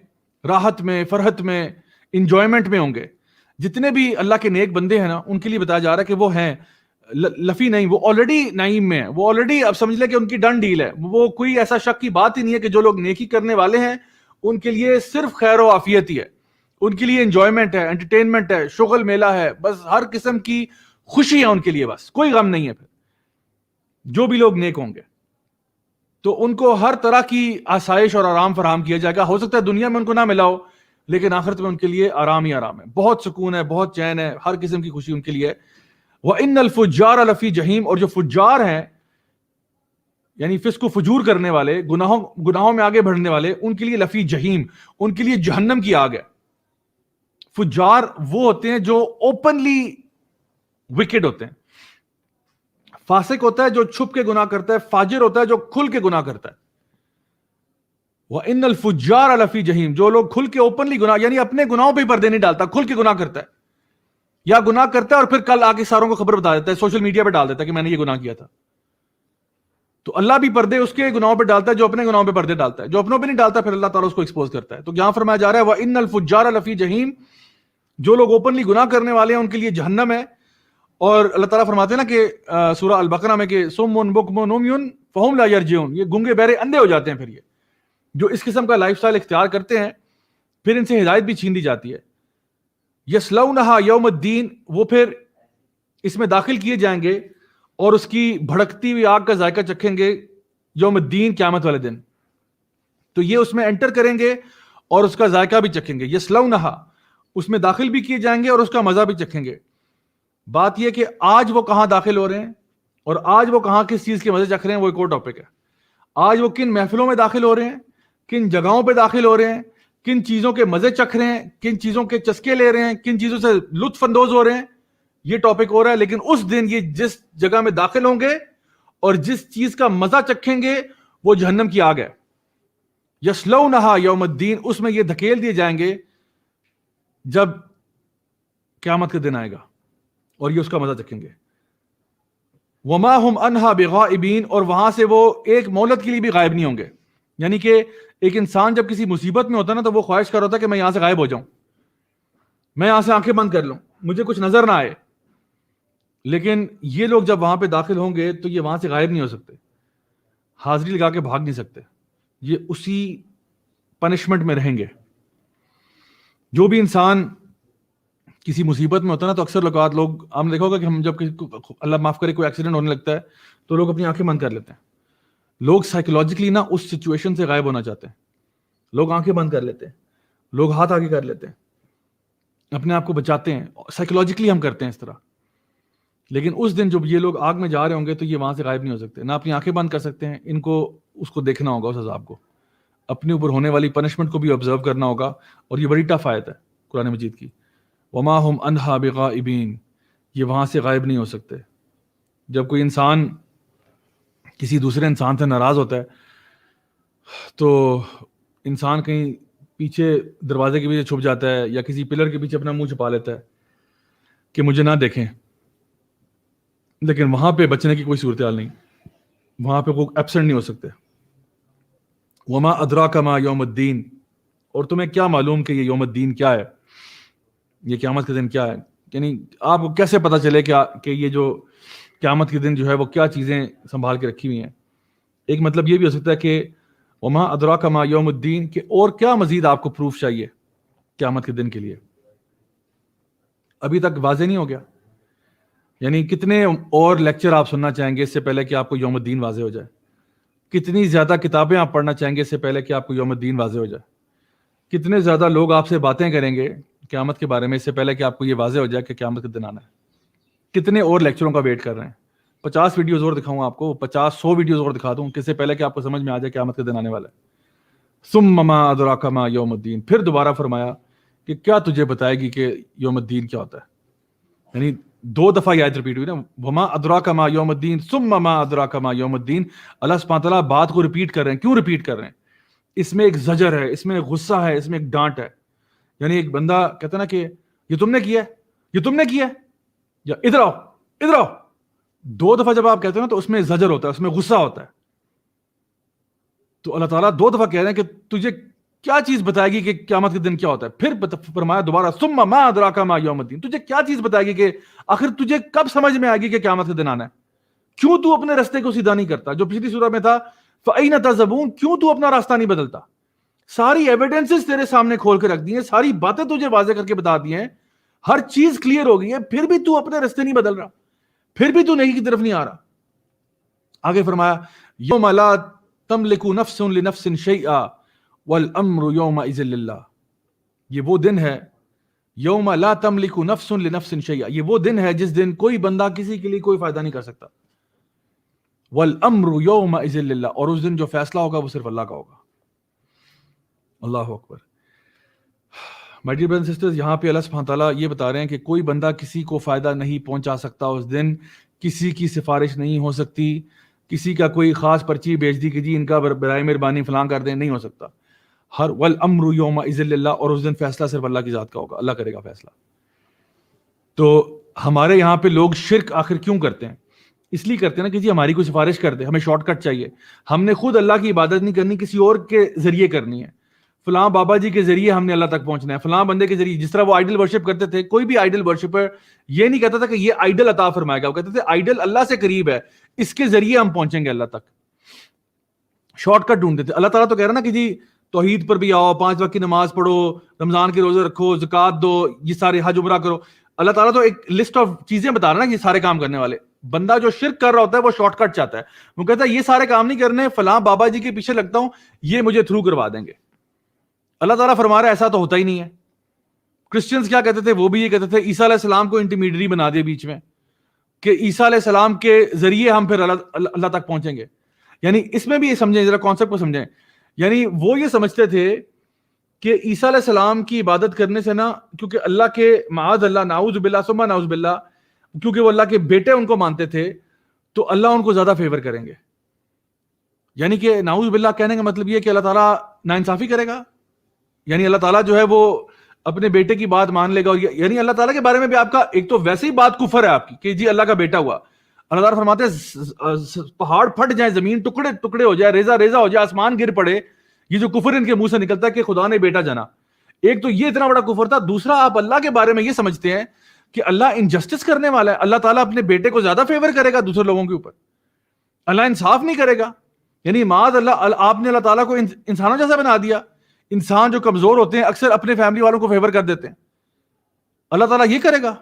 راحت میں، فرحت میں، انجوائمنٹ میں ہوں گے. جتنے بھی اللہ کے نیک بندے ہیں نا، ان کے لیے بتایا جا رہا ہے کہ وہ ہیں لفی نعیم، وہ آلریڈی نعیم میں ہیں. وہ آلریڈی اب سمجھ لیں کہ ان کی ڈن ڈیل ہے. وہ کوئی ایسا شک کی بات ہی نہیں ہے کہ جو لوگ نیکی کرنے والے ہیں ان کے لیے صرف خیر و عافیت ہی ہے، ان کے لیے انجوائمنٹ ہے، انٹرٹینمنٹ ہے، شغل میلہ ہے، بس ہر قسم کی خوشی ہے ان کے لیے، بس کوئی غم نہیں ہے. پھر جو بھی لوگ نیک ہوں گے تو ان کو ہر طرح کی آسائش اور آرام فراہم کیا جائے گا. ہو سکتا ہے دنیا میں ان کو نہ ملا ہو، لیکن آخرت میں ان کے لیے آرام ہی آرام ہے، بہت سکون ہے، بہت چین ہے، ہر قسم کی خوشی ان کے لیے ہے. وَإِنَّ الْفُجَّارَ لَفِي جَحِيمٍ، اور جو فجار ہیں یعنی فسق و فجور کرنے والے، گناہوں میں آگے بڑھنے والے، ان کے لیے لفی جہیم، ان کے لیے جہنم کی آگ ہے. فجار وہ ہوتے ہیں جو اوپنلی وکڈ ہوتے ہیں. فاسق ہوتا ہے جو چھپ کے گناہ کرتا ہے، فاجر ہوتا ہے جو کھل کے گناہ کرتا ہے. وَإِنَّ الْفُجَّارَ لَفِي جَحِيمٍ، جو لوگ کھل کے اوپنلی گناہ، یعنی اپنے گناہوں پہ پردے نہیں ڈالتا، کھل کے گناہ کرتا ہے، یا گناہ کرتا ہے اور پھر کل آگے ساروں کو خبر بتا دیتا ہے، سوشل میڈیا پہ ڈال دیتا ہے کہ میں نے یہ گناہ کیا تھا. تو اللہ بھی پردے اس کے گناہوں پہ ڈالتا ہے جو اپنے گناہوں پہ پردے ڈالتا ہے. جو اپنوں پہ نہیں ڈالتا پھر اللہ تعالیٰ اس کو ایکسپوز کرتا ہے. تو یہاں فرمایا جا رہا ہے وَإِنَّ الْفُجَّارَ لَفِي جَحِيمٍ، جو لوگ اوپنلی گناہ کرنے والے ہیں ان کے لیے جہنم ہے. اور اللہ تعالیٰ فرماتے ہیں نا کہ سورہ البقرہ میں کہ سُمٌّ بُکْمٌ عُمْیٌ فَهُمْ لَا يَرْجِعُونَ، یہ گنگے بہرے اندھے ہو جاتے ہیں. پھر یہ جو اس قسم کا لائف سٹائل اختیار کرتے ہیں پھر ان سے ہدایت بھی چھین دی جاتی ہے. یصلونہا یوم الدین، وہ پھر اس میں داخل کیے جائیں گے اور اس کی بھڑکتی ہوئی آگ کا ذائقہ چکھیں گے یوم الدین، قیامت والے دن. تو یہ اس میں انٹر کریں گے اور اس کا ذائقہ بھی چکھیں گے. یصلونہا، اس میں داخل بھی کیے جائیں گے اور اس کا مزہ بھی چکھیں گے. بات یہ کہ آج وہ کہاں داخل ہو رہے ہیں اور آج وہ کہاں کس چیز کے مزے چکھ رہے ہیں، وہ ایک اور ٹاپک ہے. آج وہ کن محفلوں میں داخل ہو رہے ہیں، کن جگہوں پہ داخل ہو رہے ہیں، کن چیزوں کے مزے چکھ رہے ہیں، کن چیزوں کے چسکے لے رہے ہیں، کن چیزوں سے لطف اندوز ہو رہے ہیں، یہ ٹاپک ہو رہا ہے. لیکن اس دن یہ جس جگہ میں داخل ہوں گے اور جس چیز کا مزہ چکھیں گے وہ جہنم کی آگ ہے. یصلونہا یوم الدین، اس میں یہ دھکیل دیے جائیں گے جب قیامت کا دن آئے گا اور یہ اس کا مزہ چکھیں گے. وما ہم عنہا بغائبین، اور وہاں سے وہ ایک مہلت کے لیے بھی غائب نہیں ہوں گے. یعنی کہ ایک انسان جب کسی مصیبت میں ہوتا ہے نا تو وہ خواہش کر رہا ہوتا ہے کہ میں یہاں سے غائب ہو جاؤں، میں یہاں سے آنکھیں بند کر لوں، مجھے کچھ نظر نہ آئے. لیکن یہ لوگ جب وہاں پہ داخل ہوں گے تو یہ وہاں سے غائب نہیں ہو سکتے، حاضری لگا کے بھاگ نہیں سکتے، یہ اسی پنشمنٹ میں رہیں گے. جو بھی انسان کسی مصیبت میں ہوتا ہے نا تو اکثر اوقات لوگ، آپ نے دیکھا ہوگا کہ ہم جب کسی کو اللہ معاف کرے کوئی ایکسیڈنٹ ہونے لگتا ہے تو لوگ اپنی آنکھیں بند کر لیتے ہیں. لوگ سائیکولوجیکلی نا اس سچویشن سے غائب ہونا چاہتے ہیں، لوگ آنکھیں بند کر لیتے ہیں، لوگ ہاتھ آگے کر لیتے ہیں، اپنے آپ کو بچاتے ہیں. سائیکولوجیکلی ہم کرتے ہیں اس طرح. لیکن اس دن جب یہ لوگ آگ میں جا رہے ہوں گے تو یہ وہاں سے غائب نہیں ہو سکتے، نہ اپنی آنکھیں بند کر سکتے ہیں. ان کو اس کو دیکھنا ہوگا، اس عذاب کو، اپنے اوپر ہونے والی پنشمنٹ کو بھی آبزرو کرنا ہوگا. اور یہ بڑی ٹف آیت ہے قرآن مجید کی. وما ہم عنہا بغائبین، یہ وہاں سے غائب نہیں ہو سکتے. جب کوئی انسان کسی دوسرے انسان سے ناراض ہوتا ہے تو انسان کہیں پیچھے دروازے کے پیچھے چھپ جاتا ہے یا کسی پلر کے پیچھے اپنا منہ چھپا لیتا ہے کہ مجھے نہ دیکھیں. لیکن وہاں پہ بچنے کی کوئی صورتحال نہیں, وہاں پہ وہ ایبسنٹ نہیں ہو سکتے. وما ادراک ما یوم الدین, اور تمہیں کیا معلوم کہ یہ یوم الدین کیا ہے, یہ قیامت کے دن کیا ہے. یعنی آپ کو کیسے پتہ چلے کہ یہ جو قیامت کے دن جو ہے وہ کیا چیزیں سنبھال کے رکھی ہوئی ہیں. ایک مطلب یہ بھی ہو سکتا ہے کہ وما ادراک ما یوم الدین, کہ اور کیا مزید آپ کو پروف چاہیے قیامت کے دن کے لیے, ابھی تک واضح نہیں ہو گیا. یعنی کتنے اور لیکچر آپ سننا چاہیں گے اس سے پہلے کہ آپ کو یوم الدین واضح ہو جائے, کتنی زیادہ کتابیں آپ پڑھنا چاہیں گے اس سے پہلے کہ آپ کو یوم الدین واضح ہو جائے, کتنے زیادہ لوگ آپ سے باتیں کریں گے قیامت کے بارے میں اس سے پہلے کہ آپ کو یہ واضح ہو جائے کہ قیامت کا دن آنا ہے. کتنے اور لیکچروں کا ویٹ کر رہے ہیں. 50 ویڈیوز اور دکھاؤں آپ کو, 50-100 ویڈیوز اور دکھا دوں, کس سے پہلے کہ آپ کو سمجھ میں آ جائے قیامت کا دن آنے والا ہے. ثم ما ادراک ما یوم الدین, پھر دوبارہ فرمایا کہ کیا تجھے بتائے گی کہ یوم الدین کیا ہوتا ہے. یعنی 2 دفعہ یہ آیت ریپیٹ ہوئی نا, وما ادراک ما یوم الدین ثم ما ادراک ما یوم الدین. اللہ سبحانہ تعالیٰ بات کو ریپیٹ کر رہے ہیں. کیوں ریپیٹ کر رہے ہیں؟ اس میں ایک زجر ہے, اس میں ایک غصہ ہے, اس میں ایک ڈانٹ ہے. یعنی ایک بندہ کہتا ہے نا کہ یہ تم نے کیا ہے, یہ تم نے کیا ہے, یا ادھر آؤ ادھر آؤ. 2 دفعہ جب آپ کہتے ہیں نا تو اس میں زجر ہوتا ہے, اس میں غصہ ہوتا ہے. تو اللہ تعالیٰ 2 دفعہ کہہ رہے ہیں کہ تجھے کیا چیز بتائے گی کہ قیامت کے دن کیا ہوتا ہے. پھر فرمایا دوبارہ ثم ما ادراک ما یوم الدین, تجھے کیا چیز بتائے گی کہ آخر تجھے کب سمجھ میں آئے گی کہ قیامت کا دن آنا ہے. کیوں تو اپنے راستے کو سیدھا نہیں کرتا, جو پچھلی سورہ میں تھا فَأَيْنَ تَذْهَبُونَ, کیوں تو اپنا راستہ نہیں بدلتا. ساری ایویڈنسز تیرے سامنے کھول کے رکھ دی ہیں, ساری باتیں تجھے واضح کر کے بتا دی ہیں, ہر چیز کلیئر ہو گئی ہے, پھر بھی تو اپنے راستے نہیں بدل رہا, پھر بھی تو نہیں کی طرف نہیں آ رہا. آگے فرمایا یوم لا تملک نفس لنفس شیئا والامر یومئذ للہ. یہ وہ دن ہے, یوم لا تملک نفس لنفس شیئا, یہ وہ دن ہے جس دن کوئی بندہ کسی کے لیے کوئی فائدہ نہیں کر سکتا. والامر یومئذ للہ, اور اس دن جو فیصلہ ہوگا وہ صرف اللہ کا ہوگا. اللہ اکبر. My dear brothers and sisters, یہاں پہ اللہ سبحانہ تعالیٰ یہ بتا رہے ہیں کہ کوئی بندہ کسی کو فائدہ نہیں پہنچا سکتا اس دن, کسی کی سفارش نہیں ہو سکتی, کسی کا کوئی خاص پرچی بھیج دی کہ جی ان کا برائے مہربانی فلاں کر دیں, نہیں ہو سکتا. ہر والامر یومئذ للہ, اور اس دن فیصلہ صرف اللہ کی ذات کا ہوگا, اللہ کرے گا فیصلہ. تو ہمارے یہاں پہ لوگ شرک آخر کیوں کرتے ہیں؟ اس لیے کرتے ہیں نا کہ جی ہماری کوئی سفارش کر دے, ہمیں شارٹ کٹ چاہیے, ہم نے خود اللہ کی عبادت نہیں کرنی, کسی اور کے ذریعے کرنی ہے. فلاں بابا جی کے ذریعے ہم نے اللہ تک پہنچنا ہے, فلاں بندے کے ذریعے. جس طرح وہ آئیڈل ورشپ کرتے تھے, کوئی بھی آئیڈل ورشپر یہ نہیں کہتا تھا کہ یہ آئیڈل عطا فرمائے گا, وہ کہتے تھے آئیڈل اللہ سے قریب ہے, اس کے ذریعے ہم پہنچیں گے اللہ تک. شارٹ کٹ ڈھونڈتے تھے. اللہ تعالیٰ تو کہہ رہا نا کہ جی توحید پر بھی آؤ, 5 وقت کی نماز پڑھو, رمضان کے روزے رکھو, زکوٰۃ دو, یہ سارے حج عمرہ کرو. اللہ تعالیٰ تو ایک لسٹ آف چیزیں بتا رہا ہے نا, یہ سارے کام کرنے والے. بندہ جو شرک کر رہا ہوتا ہے وہ شارٹ کٹ چاہتا ہے, وہ کہتا ہے یہ سارے کام نہیں کرنے, فلاں بابا جی کے پیچھے لگتا ہوں, یہ مجھے تھرو کروا دیں گے. اللہ تعالیٰ فرما رہا ہے ایسا تو ہوتا ہی نہیں ہے. کرسچنز کیا کہتے تھے, وہ بھی یہ کہتے تھے عیسیٰ علیہ السلام کو انٹرمیڈیری بنا دیا بیچ میں, کہ عیسیٰ علیہ السلام کے ذریعے ہم پھر اللہ تک پہنچیں گے. یعنی اس میں بھی یہ سمجھیں, ذرا کانسیپٹ کو سمجھیں. یعنی وہ یہ سمجھتے تھے کہ عیسیٰ علیہ السلام کی عبادت کرنے سے نا, کیونکہ اللہ کے معاذ اللہ نعوذ باللہ ثم نعوذ باللہ, کیونکہ وہ اللہ کے بیٹے ان کو مانتے تھے, تو اللہ ان کو زیادہ فیور کریں گے. یعنی کہ نعوذ باللہ کہنے کا مطلب یہ کہ اللہ تعالیٰ ناانصافی کرے گا. یعنی اللہ تعالیٰ جو ہے وہ اپنے بیٹے کی بات مان لے گا. اور یعنی اللہ تعالیٰ کے بارے میں بھی آپ کا ایک تو ویسے ہی بات کفر ہے آپ کی کہ جی اللہ کا بیٹا ہوا. اللہ تعالیٰ فرماتے ہیں پہاڑ پھٹ جائیں, زمین ٹکڑے ٹکڑے ہو جائے, ریزہ ریزہ ہو جائے, آسمان گر پڑے, یہ جو کفر ان کے منہ سے نکلتا ہے کہ خدا نے بیٹا جنا. ایک تو یہ اتنا بڑا کفر تھا. دوسرا, آپ اللہ کے بارے میں یہ سمجھتے ہیں کہ اللہ انجسٹس کرنے والا ہے, اللہ تعالیٰ اپنے بیٹے کو زیادہ فیور کرے گا دوسرے لوگوں کے اوپر, اللہ انصاف نہیں کرے گا. یعنی معاذ اللہ, آپ نے اللہ تعالیٰ کو انسانوں جیسا بنا دیا. انسان جو کمزور ہوتے ہیں اکثر اپنے فیملی والوں کو فیور کر دیتے ہیں, اللہ تعالیٰ یہ کرے گا.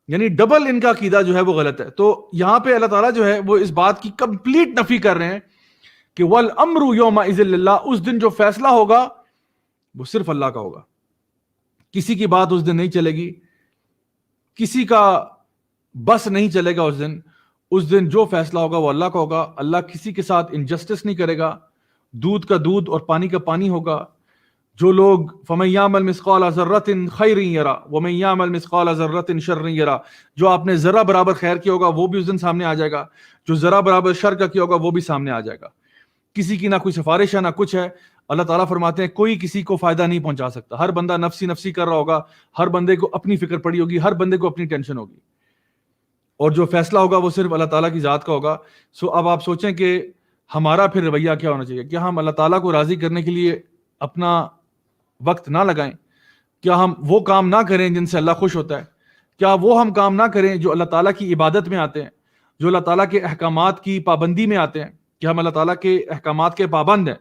یعنی ڈبل ان کا عقیدہ جو ہے وہ غلط ہے. تو یہاں پہ اللہ تعالیٰ جو ہے وہ اس بات کی کمپلیٹ نفی کر رہے ہیں کہ وَالْأَمْرُ يَوْمَئِذٍ لِلَّهِ, اس دن جو فیصلہ ہوگا وہ صرف اللہ کا ہوگا. کسی کی بات اس دن نہیں چلے گی, کسی کا بس نہیں چلے گا اس دن. اس دن جو فیصلہ ہوگا وہ اللہ کا ہوگا. اللہ کسی کے ساتھ انجسٹس نہیں کرے گا. دودھ کا دودھ اور پانی کا پانی ہوگا. جو لوگ فَمَن يَعْمَلْ مِثْقَالَ ذَرَّةٍ خَيْرٍ يَرَهُ وَمَن يَعْمَلْ مِثْقَالَ ذَرَّةٍ شَرٍّ يَرَهُ، جو آپ نے ذرہ برابر خیر کیا ہوگا وہ بھی اس دن سامنے آ جائے گا، جو ذرہ برابر شر کا کیا ہوگا وہ بھی سامنے آ جائے گا. کسی کی نہ کوئی سفارش ہے نہ کچھ ہے. اللہ تعالیٰ فرماتے ہیں کوئی کسی کو فائدہ نہیں پہنچا سکتا. ہر بندہ نفسی نفسی کر رہا ہوگا، ہر بندے کو اپنی فکر پڑی ہوگی، ہر بندے کو اپنی ٹینشن ہوگی، اور جو فیصلہ ہوگا وہ صرف اللہ تعالیٰ کی ذات کا ہوگا. سو اب آپ سوچیں کہ ہمارا پھر رویہ کیا ہونا چاہیے. کیا ہم اللہ تعالیٰ کو راضی کرنے کے لیے اپنا وقت نہ لگائیں؟ کیا ہم وہ کام نہ کریں جن سے اللہ خوش ہوتا ہے؟ کیا وہ ہم کام نہ کریں جو اللہ تعالیٰ کی عبادت میں آتے ہیں، جو اللہ تعالیٰ کے احکامات کی پابندی میں آتے ہیں؟ کہ ہم اللہ تعالیٰ کے احکامات کے پابند ہیں،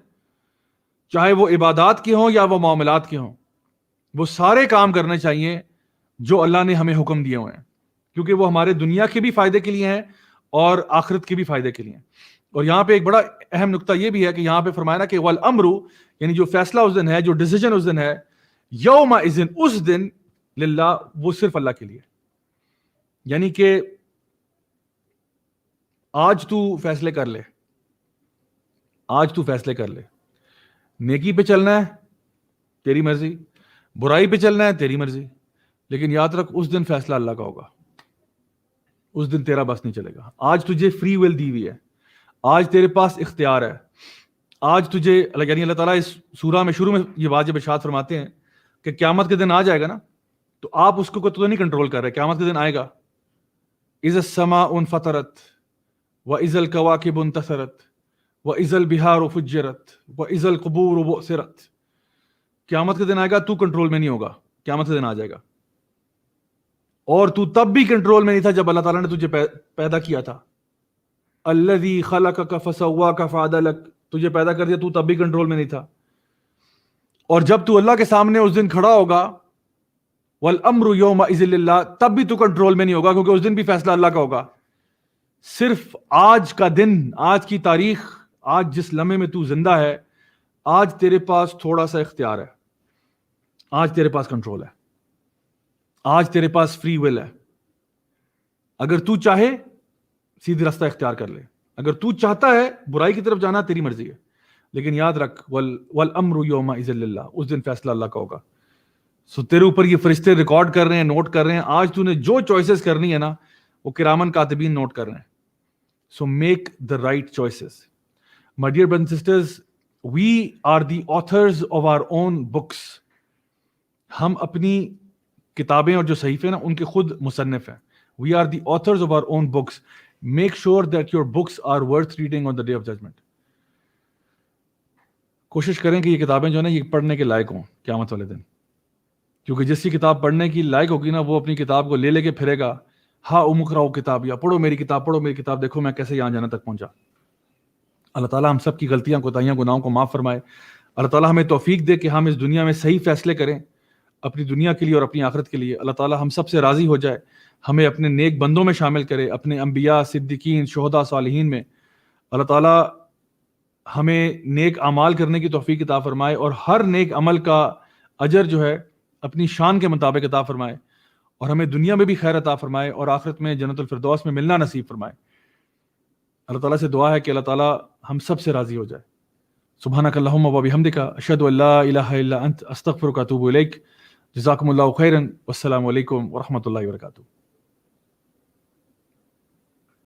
چاہے وہ عبادات کے ہوں یا وہ معاملات کے ہوں. وہ سارے کام کرنے چاہیے جو اللہ نے ہمیں حکم دیے ہوئے ہیں، کیونکہ وہ ہمارے دنیا کے بھی فائدے کے لیے ہیں اور آخرت کے بھی فائدے کے لیے ہیں. اور یہاں پہ ایک بڑا اہم نقطہ یہ بھی ہے کہ یہاں پہ فرمایا نا کہ والامر، یعنی جو فیصلہ اس دن ہے، جو ڈیسیجن اس دن ہے، یومئذ، اس دن، للہ، وہ صرف اللہ کے لیے. یعنی کہ آج تو فیصلے کر لے، آج تو فیصلے کر لے. نیکی پہ چلنا ہے تیری مرضی، برائی پہ چلنا ہے تیری مرضی، لیکن یاد رکھ اس دن فیصلہ اللہ کا ہوگا. اس دن تیرا بس نہیں چلے گا. آج تجھے فری ول دی ہوئی ہے، آج تیرے پاس اختیار ہے. آج تجھے، یعنی اللہ تعالیٰ اس سورہ میں شروع میں یہ واجب ارشاد فرماتے ہیں کہ قیامت کے دن آ جائے گا نا، تو آپ اس کو تو نہیں کنٹرول کر رہے. قیامت کے دن آئے گا. اذا السماء انفطرت واذا الكواكب انتثرت واذا البحار فجرت واذا القبور بعثرت. قیامت کے دن آئے گا، تو کنٹرول میں نہیں ہوگا. قیامت کے دن آ جائے گا، اور تو تب بھی کنٹرول میں نہیں تھا جب اللہ تعالیٰ نے تجھے پیدا کیا تھا. الذی خلقک فسواک فعدلک، تجھے پیدا کر دیا، تو تب بھی کنٹرول میں نہیں تھا. اور جب تو اللہ کے سامنے اس دن کھڑا ہوگا، والامر یومئذ للہ، تب بھی تو کنٹرول میں نہیں ہوگا، کیونکہ اس دن بھی فیصلہ اللہ کا ہوگا. صرف آج کا دن، آج کی تاریخ، آج جس لمحے میں تو زندہ ہے، آج تیرے پاس تھوڑا سا اختیار ہے، آج تیرے پاس کنٹرول ہے، آج تیرے پاس فری ول ہے. اگر تو چاہے سیدھی راستہ اختیار کر لے، اگر تو چاہتا ہے برائی کی طرف جانا تیری مرضی ہے، لیکن یاد رکھ والامر یومئذ للہ، اس دن فیصلہ اللہ کا ہوگا. سو تیرے اوپر یہ فرشتے ریکارڈ کر رہے ہیں، نوٹ کر رہے ہیں. آج تو نے جو چوائسز کرنی ہے نا، وہ کرامن کاتبین نوٹ کر رہے ہیں. So make the right choices. My dear brothers and sisters, we are the authors of our own books. ہم اپنی کتابیں اور جو صحیفے نا ان کے خود مصنف ہیں. We are the authors of our own books. Make sure that your books are worth reading on the day of judgment. کوشش کریں کہ یہ کتابیں جو ہے نا یہ پڑھنے کے لائق ہوں قیامت والے دن، کیونکہ جس کی کتاب پڑھنے کی لائق ہوگی نا، وہ اپنی کتاب کو لے کے پھرے گا، ہاں امقراؤ کتاب، یا پڑھو میری کتاب، پڑھو میری کتاب، دیکھو میں کیسے یہاں جانا تک پہنچا. اللہ تعالیٰ ہم سب کی غلطیاں، کوتاہیاں، گناہوں کو معاف فرمائے. اللہ تعالیٰ ہمیں توفیق دے کہ ہم اس دنیا میں صحیح فیصلے کریں اپنی دنیا کے لیے اور اپنی آخرت کے لیے. اللہ تعالیٰ ہم سب سے راضی ہو جائے، ہمیں اپنے نیک بندوں میں شامل کرے، اپنے انبیاء، صدیقین، شہداء، صالحین میں. اللہ تعالیٰ ہمیں نیک اعمال کرنے کی توفیق عطا فرمائے، اور ہر نیک عمل کا اجر جو ہے اپنی شان کے مطابق عطا فرمائے، اور ہمیں دنیا میں بھی خیر عطا فرمائے اور آخرت میں جنت الفردوس میں ملنا نصیب فرمائے. اللہ تعالیٰ سے دعا ہے کہ اللہ تعالیٰ ہم سب سے راضی ہو جائے. سبحانک اللہم و بحمدک، اشہد ان لا الہ الا انت، استغفرک و اتوب الیک. جزاکم اللہ خیرا، والسلام علیکم ورحمۃ اللہ وبرکاتہ.